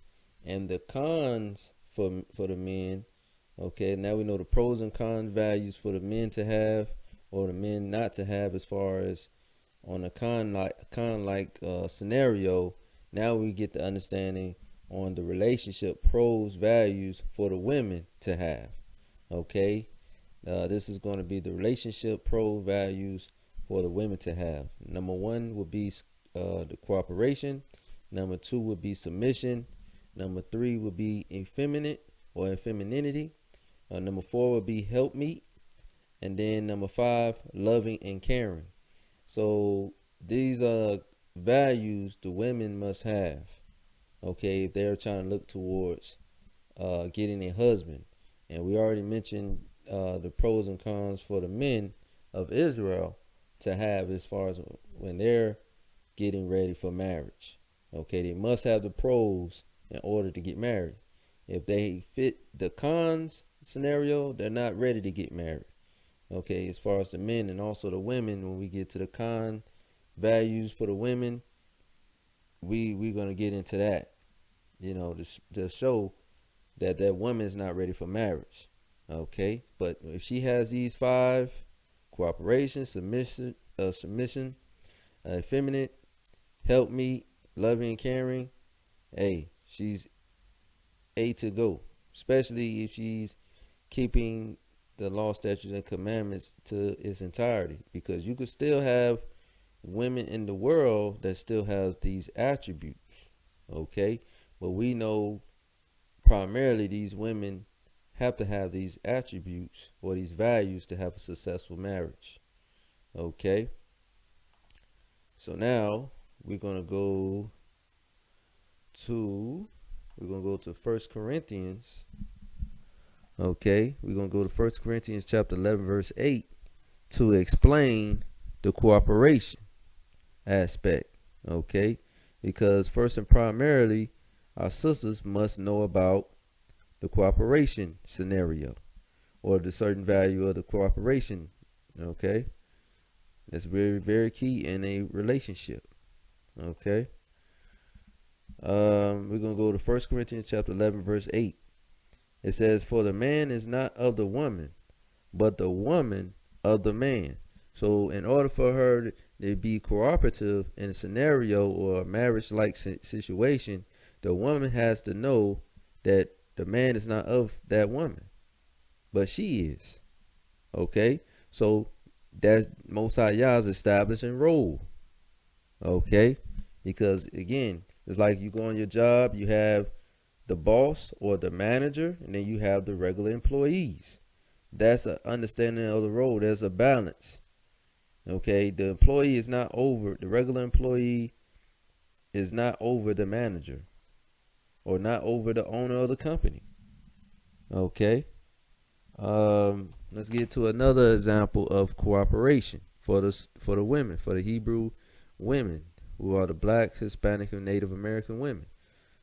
[SPEAKER 6] and the cons for the men, okay, now we know the pros and cons values for the men to have or the men not to have as far as on a con like scenario. Now we get the understanding on the relationship pros, values for the women to have. Okay, this is going to be the relationship pro values for the women to have. Number one would be the cooperation. Number two would be submission. Number three would be effeminate or femininity. Number four would be helpmeet. And then number five, loving and caring. So these are values the women must have, okay, if they're trying to look towards getting a husband. And we already mentioned the pros and cons for the men of Israel to have as far as when they're getting ready for marriage. Okay, they must have the pros in order to get married. If they fit the cons scenario, they're not ready to get married. Okay, as far as the men and also the women, when we get to the con values for the women, we're going to get into that, to show that that woman is not ready for marriage. Okay, but if she has these five: cooperation, submission, effeminate, helpmeet, loving and caring, hey, she's A to go, especially if she's keeping the law, statutes, and commandments to its entirety, because you could still have women in the world that still have these attributes, okay? But we know primarily these women have to have these attributes or these values to have a successful marriage, okay? So now we're gonna go to 1 Corinthians. Okay, we're going to go to 1 Corinthians chapter 11, verse 8 to explain the cooperation aspect. Okay, because first and primarily, our sisters must know about the cooperation scenario or the certain value of the cooperation. Okay, that's very, very key in a relationship. Okay, we're going to go to 1 Corinthians chapter 11, verse 8. It says, for the man is not of the woman, but the woman of the man. So in order for her to be cooperative in a scenario or a marriage-like situation, the woman has to know that the man is not of that woman, but she is. Okay? So that's Most High Yah's establishing role. Okay? Because again, it's like you go on your job, you have the boss or the manager, and then you have the regular employees. That's an understanding of the role. There's a balance. Okay, the employee is not over, the regular employee is not over the manager or not over the owner of the company. Okay. Let's get to another example of cooperation for the women, for the Hebrew women who are the Black, Hispanic, and Native American women.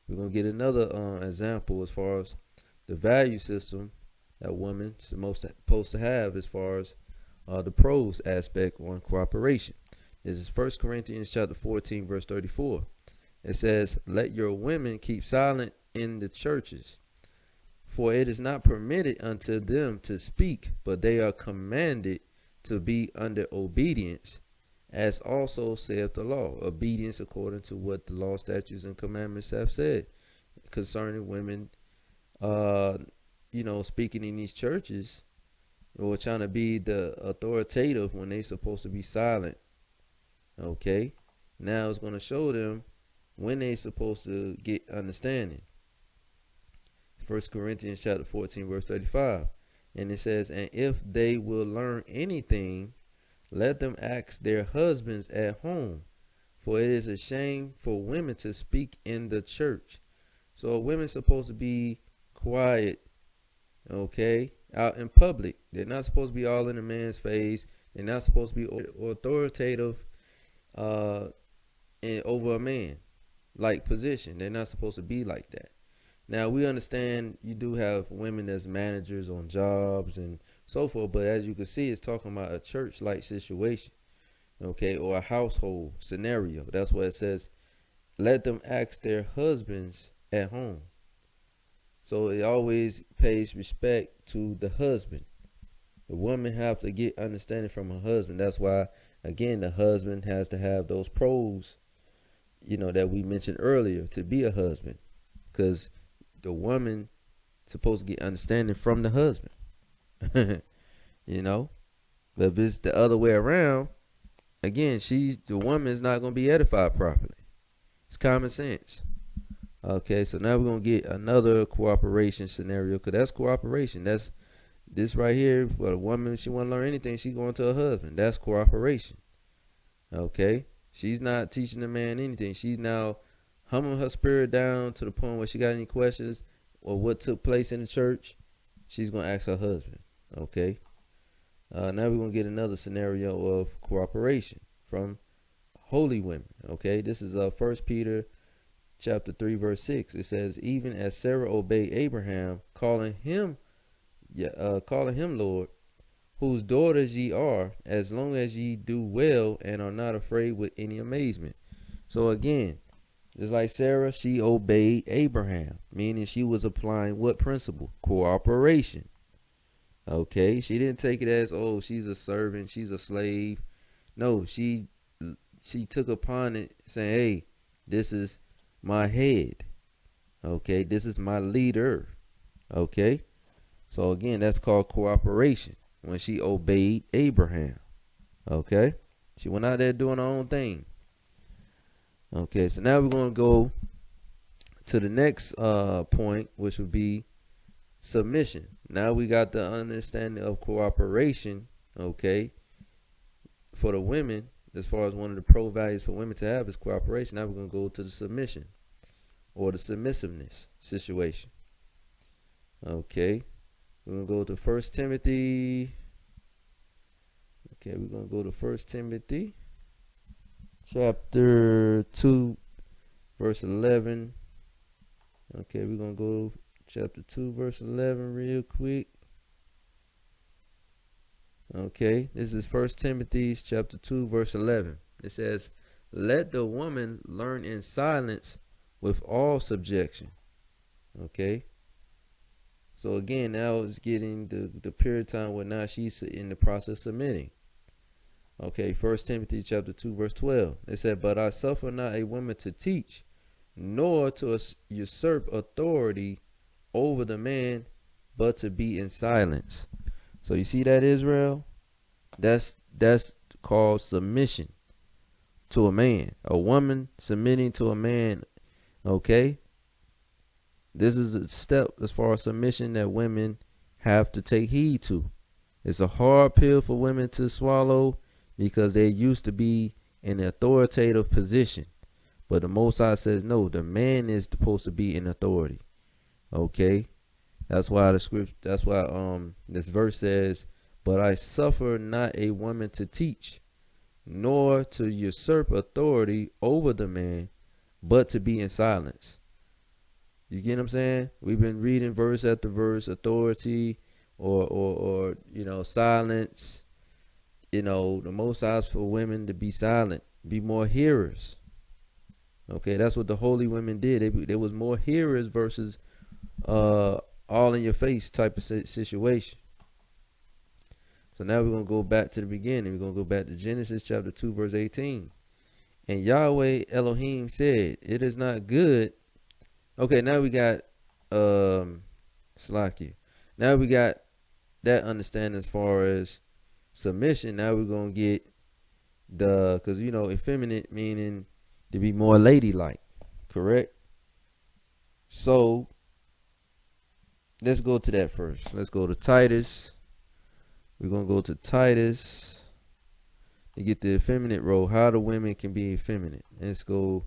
[SPEAKER 6] We're gonna get another example as far as the value system that women are supposed to have as far as the pros aspect on cooperation. This is 1 Corinthians chapter 14, verse 34. It says, "Let your women keep silent in the churches, for it is not permitted unto them to speak, but they are commanded to be under obedience, as also saith the law." Obedience according to what the law, statutes, and commandments have said concerning women, speaking in these churches or trying to be the authoritative when they're supposed to be silent. Okay, now it's going to show them when they're supposed to get understanding. 1 Corinthians chapter 14, verse 35. And it says, "And if they will learn anything, let them ask their husbands at home, for it is a shame for women to speak in the church." So women supposed to be quiet, okay, out in public. They're not supposed to be all in a man's face. They're not supposed to be authoritative over a man like position. They're not supposed to be like that. Now, we understand you do have women as managers on jobs and so forth, but as you can see, it's talking about a church-like situation, okay, or a household scenario. That's what it says. Let them ask their husbands at home. So it always pays respect to the husband. The woman have to get understanding from her husband. That's why, again, the husband has to have those pros, that we mentioned earlier to be a husband, because the woman supposed to get understanding from the husband. But if it's the other way around, again, the woman is not going to be edified properly. It's common sense. Okay, so now we're going to get another cooperation scenario, because that's cooperation. That's this right here. For a woman, if she want to learn anything, she going to her husband. That's cooperation. Okay, she's not teaching the man anything. She's now humbling her spirit down to the point where she got any questions or what took place in the church, she's going to ask her husband. Okay. Now we're going to get another scenario of cooperation from holy women. Okay. This is 1 Peter chapter 3, verse 6. It says, "Even as Sarah obeyed Abraham, calling him Lord, whose daughters ye are, as long as ye do well and are not afraid with any amazement." So again, just like Sarah, she obeyed Abraham, meaning she was applying what principle? Cooperation. Okay, she didn't take it as, oh, she's a servant, she's a slave. No, she took upon it saying, hey, this is my head. Okay, this is my leader. Okay, so again, that's called cooperation when she obeyed Abraham. Okay, she went out there doing her own thing. Okay, so now we're going to go to the next point, which would be submission. Now we got the understanding of cooperation, okay, for the women, as far as one of the pro values for women to have is cooperation. Now we're going to go to the submission or the submissiveness situation. Okay, we're going to go to 1 Timothy. Okay, we're going to go to 1 Timothy. Chapter 2, verse 11. Okay, we're going to go chapter 2, verse 11 real quick. Okay, this is 1 Timothy chapter 2, verse 11. It says, "Let the woman learn in silence with all subjection." Okay. So again, now it's getting the period of time where now she's in the process of submitting. Okay, 1 Timothy chapter 2, verse 12. It said, "But I suffer not a woman to teach, nor to usurp authority over the man, but to be in silence." So you see that, Israel? That's called submission to a man. A woman submitting to a man. Okay? This is a step as far as submission that women have to take heed to. It's a hard pill for women to swallow. because they used to be in an authoritative position. But the Most High says, no, the man is supposed to be in authority. Okay? That's why this verse says, but I suffer not a woman to teach, nor to usurp authority over the man, but to be in silence. You get what I'm saying? We've been reading verse after verse, authority or silence. The Most High is for women to be silent, be more hearers. Okay, that's what the holy women did. There was more hearers versus all in your face type of situation. So now we're going to go back to the beginning. We're going to go back to Genesis chapter 2 verse 18. And Yahweh Elohim said, it is not good. Okay, now we got Slakia. Now we got that understanding as far as submission. Now we're going to get because effeminate meaning to be more ladylike, correct? So let's go to that first. Let's go to Titus. We're going to go to Titus to get the effeminate role. How the women can be effeminate. Let's go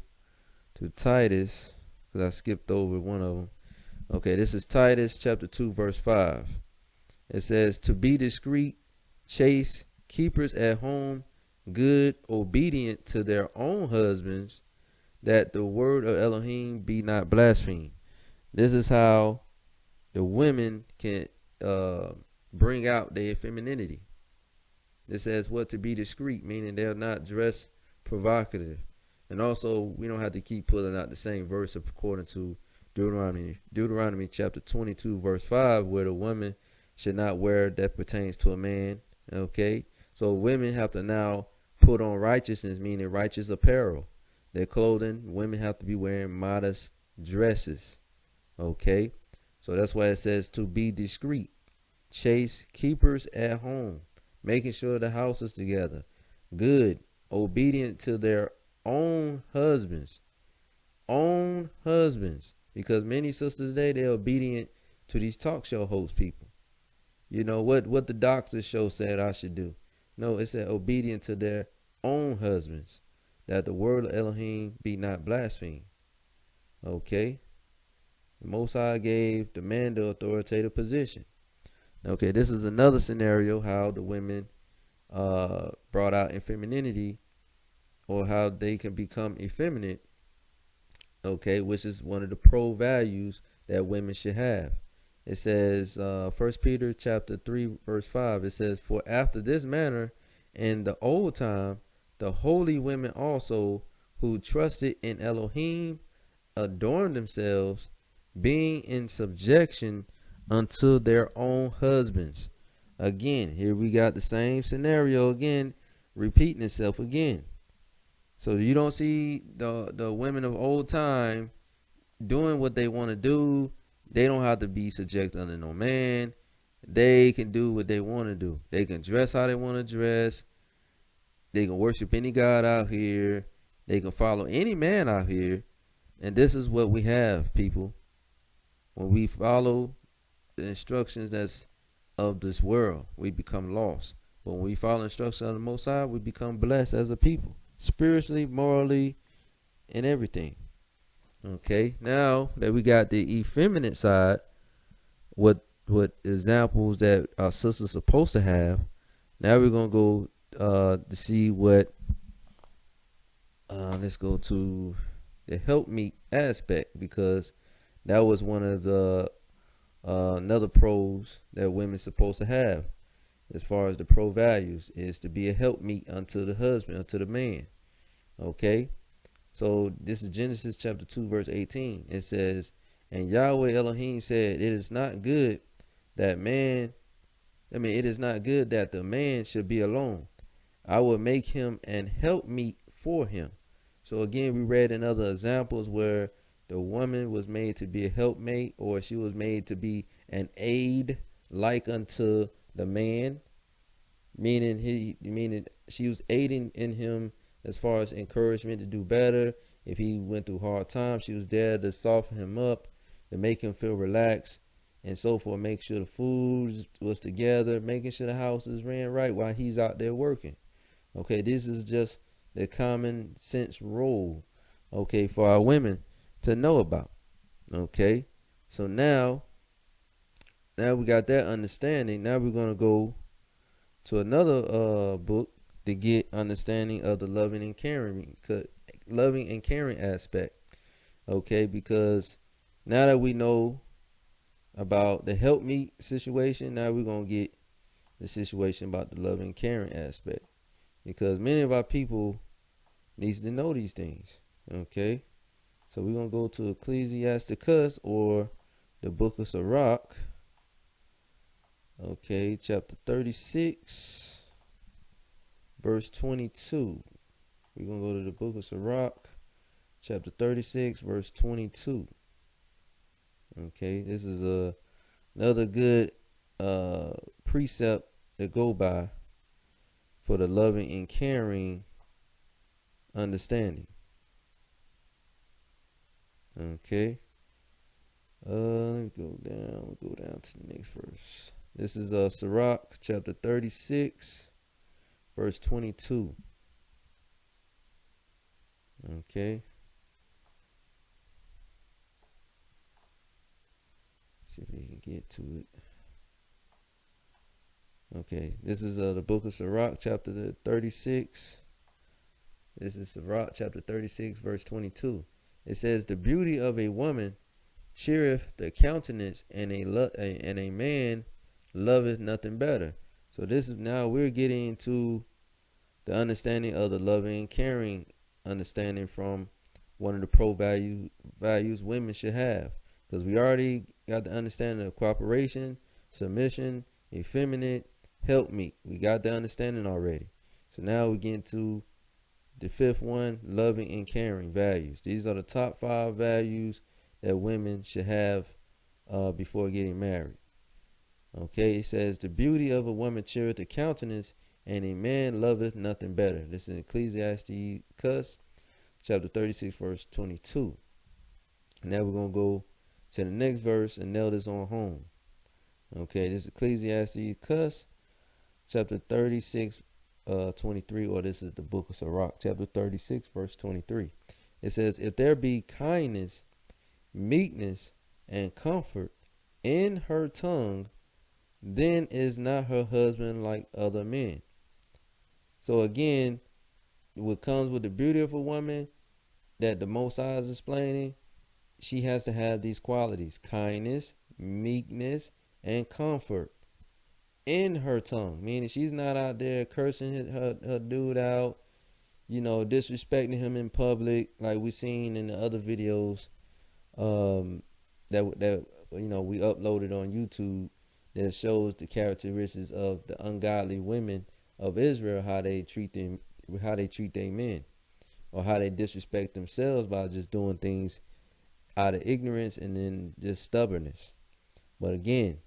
[SPEAKER 6] to Titus because I skipped over one of them. Okay, this is Titus chapter 2 verse 5. It says, to be discreet, chaste, keepers at home, good, obedient to their own husbands, that the word of Elohim be not blasphemed. This is how the women can bring out their femininity. It says what? To be discreet, meaning they'll not dress provocative. And also, we don't have to keep pulling out the same verse according to Deuteronomy chapter 22 verse 5, where the woman should not wear that pertains to a man. Okay, so women have to now put on righteousness, meaning righteous apparel. Their clothing, women have to be wearing modest dresses. Okay, so that's why it says to be discreet, chaste, keepers at home, making sure the house is together, good, obedient to their own husbands. Because many sisters today, they're obedient to these talk show host people. What the doctor show said I should do. No, it said obedient to their own husbands, that the word of Elohim be not blasphemed. Okay. The Most High gave the man the authoritative position. Okay, this is another scenario how the women brought out in femininity, or how they can become effeminate. Okay, which is one of the pro values that women should have. It says, 1 Peter chapter 3 verse 5, it says, for after this manner in the old time, the holy women also who trusted in Elohim adorned themselves, being in subjection unto their own husbands. Again, here we got the same scenario again, repeating itself again. So you don't see the women of old time doing what they want to do. They don't have to be subject under no man. They can do what they want to do. They can dress how they want to dress. They can worship any God out here. They can follow any man out here. And this is what we have, people. When we follow the instructions that's of this world, we become lost. But when we follow instructions of the Most High, we become blessed as a people, spiritually, morally, and everything. Okay, now that we got the effeminate side, what examples that our sisters are supposed to have, now we're gonna go to see what let's go to the helpmeet aspect, because that was one of the another pros that women's supposed to have as far as the pro values is to be a helpmeet unto the husband, unto the man. Okay, so this is Genesis chapter 2 verse 18. It says, and Yahweh Elohim said, it is not good that the man should be alone. I will make him an helpmeet for him. So again, we read in other examples where the woman was made to be a helpmate, or she was made to be an aid like unto the man, meaning she was aiding in him as far as encouragement to do better. If he went through hard times, she was there to soften him up, to make him feel relaxed, and so forth. Make sure the food was together, making sure the house is ran right while he's out there working. Okay, this is just the common sense rule, okay, for our women to know about. Okay, so now we got that understanding. Now we're gonna go to another book to get understanding of the loving and caring aspect. Okay, because now that we know about the help me situation, now we're gonna get the situation about the loving and caring aspect, because many of our people needs to know these things. Okay, so we're gonna go to Ecclesiasticus, or the Book of Sirach. Okay, chapter 36, verse 22. We're gonna go to the Book of Sirach, chapter 36, verse 22. Okay, this is another good precept to go by for the loving and caring understanding. Okay, let me go down. We'll go down to the next verse. This is Sirach, chapter 36, verse 22. Okay. See if we can get to it. Okay, this is the Book of Sirach, chapter 36. This is Sirach, chapter 36, verse 22. It says, "The beauty of a woman cheereth the countenance, and a man loveth nothing better." So this is, now we're getting into the understanding of the loving and caring understanding from one of the values women should have. Because we already got the understanding of cooperation, submission, effeminate, help me. We got the understanding already. So now we get into the fifth one, loving and caring values. These are the top 5 values that women should have before getting married. Okay, it says, "The beauty of a woman cheereth the countenance, and a man loveth nothing better." This is Ecclesiasticus, chapter 36, verse 22. Now we're going to go to the next verse and nail this on home. Okay, this is Ecclesiasticus, chapter 36, 23, or this is the Book of Sirach, chapter 36, verse 23. It says, "If there be kindness, meekness, and comfort in her tongue, then is not her husband like other men." So again, what comes with the beauty of a woman that the Most High is explaining, she has to have these qualities: kindness, meekness, and comfort in her tongue. Meaning she's not out there cursing her dude out, disrespecting him in public, like we seen in the other videos that we uploaded on YouTube, that shows the characteristics of the ungodly women of Israel, how they treat their men, or how they disrespect themselves by just doing things out of ignorance and then just stubbornness. But again,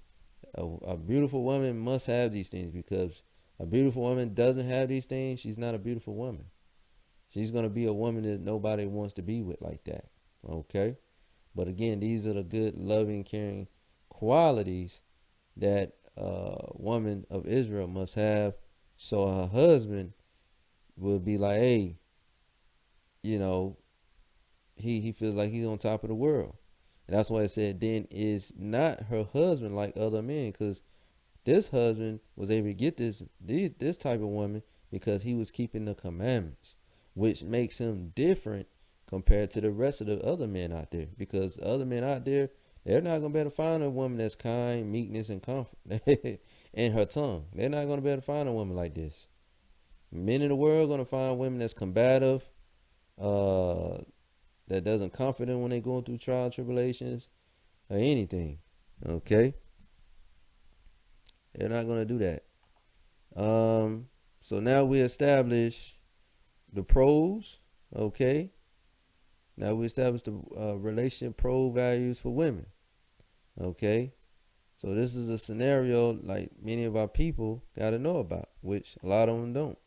[SPEAKER 6] a beautiful woman must have these things, because a beautiful woman doesn't have these things, she's not a beautiful woman. She's going to be a woman that nobody wants to be with like that. Okay? But again, these are the good, loving, caring qualities that a woman of Israel must have, so her husband will be like, hey, he feels like he's on top of the world. And that's why it said, then is not her husband like other men, because this husband was able to get this type of woman because he was keeping the commandments, which makes him different compared to the rest of the other men out there. Because the other men out there, they're not going to be able to find a woman that's kind, meekness, and comfort in her tongue. They're not going to be able to find a woman like this. Men in the world are going to find women that's combative, that doesn't comfort them when they're going through trial and tribulations or anything. Okay? They're not going to do that. So now we establish the pros. Okay? Now we establish the relationship pro values for women. Okay? So this is a scenario like many of our people got to know about, which a lot of them don't.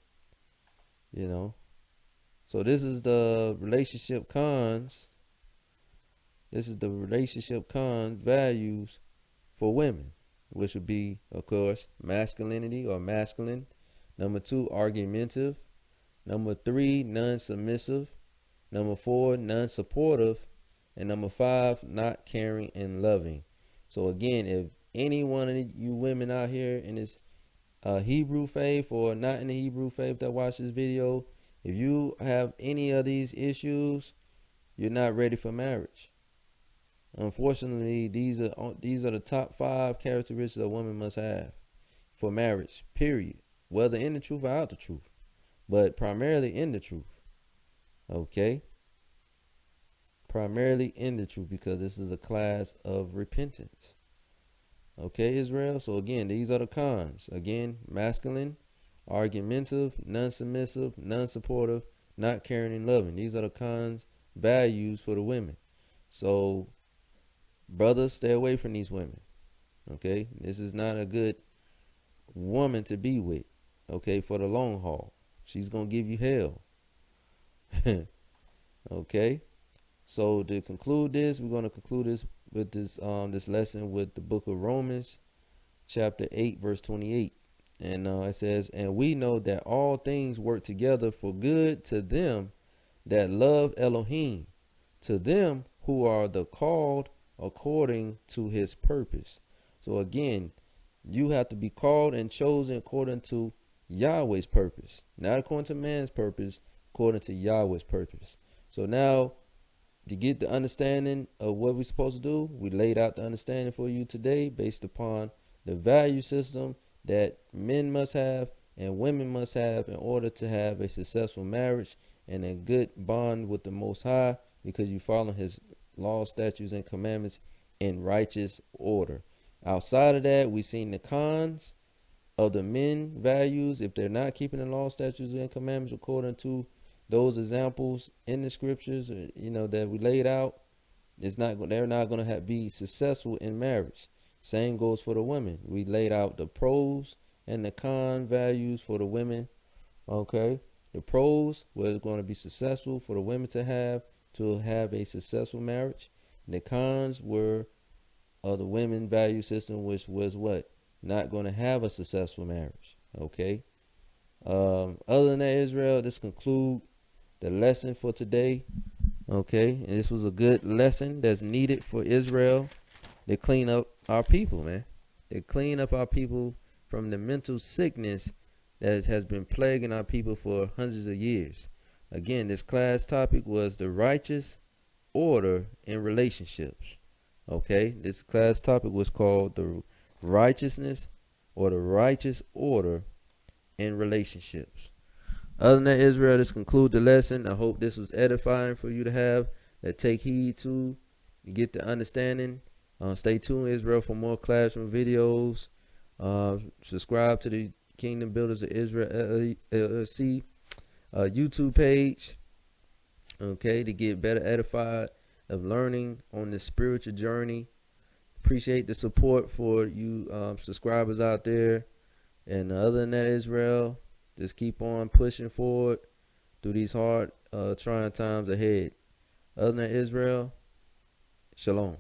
[SPEAKER 6] So this is the relationship cons. This is the relationship cons values for women, which would be, of course, masculinity or masculine. Number 2, argumentative. Number 3, non-submissive. Number 4, non-supportive. And number 5, not caring and loving. So again, if any one of you women out here in this Hebrew faith or not in the Hebrew faith that watch this video, if you have any of these issues, you're not ready for marriage. Unfortunately, these are the top 5 characteristics a woman must have for marriage, period. Whether in the truth or out the truth, but primarily in the truth. Okay? Primarily in the truth, because this is a class of repentance. Okay, Israel? So again, these are the cons. Again, masculine, argumentative, non-submissive, non-supportive, not caring and loving. These are the cons, values for the women. So, brothers, stay away from these women. Okay? This is not a good woman to be with. Okay? For the long haul. She's going to give you hell. Okay? So to conclude this, we're going to conclude this with this lesson with the book of Romans, chapter 8, verse 28. And it says, and we know that all things work together for good to them that love Elohim, to them who are the called according to his purpose. So again, you have to be called and chosen according to Yahweh's purpose, not according to man's purpose, according to Yahweh's purpose. So now, to get the understanding of what we're supposed to do, we laid out the understanding for you today based upon the value system that men must have and women must have in order to have a successful marriage and a good bond with the Most High, because you follow his laws, statutes, and commandments in righteous order. Outside of that, we've seen the cons of the men values if they're not keeping the law, statutes, and commandments according to those examples in the scriptures, that we laid out. They're not going to be successful in marriage. Same goes for the women. We laid out the pros and the con values for the women. Okay, the pros were it's going to be successful for the women to have a successful marriage. The cons were the women value system, which was what? Not going to have a successful marriage. Okay. Other than that, Israel, this conclude the lesson for today. Okay, and this was a good lesson that's needed for Israel to clean up our people, man. To clean up our people from the mental sickness that has been plaguing our people for hundreds of years. Again, this class topic was the righteous order in relationships. Okay, this class topic was called the righteousness or the righteous order in relationships. Other than that, Israel, this conclude the lesson. I hope this was edifying for you to have, that take heed to get the understanding. Stay tuned, Israel, for more classroom videos. Subscribe to the Kingdom Builders of Israel LLC YouTube page, okay, to get better edified of learning on this spiritual journey. Appreciate the support for you subscribers out there. And other than that, Israel, just keep on pushing forward through these hard, trying times ahead. Other than that, Israel, shalom.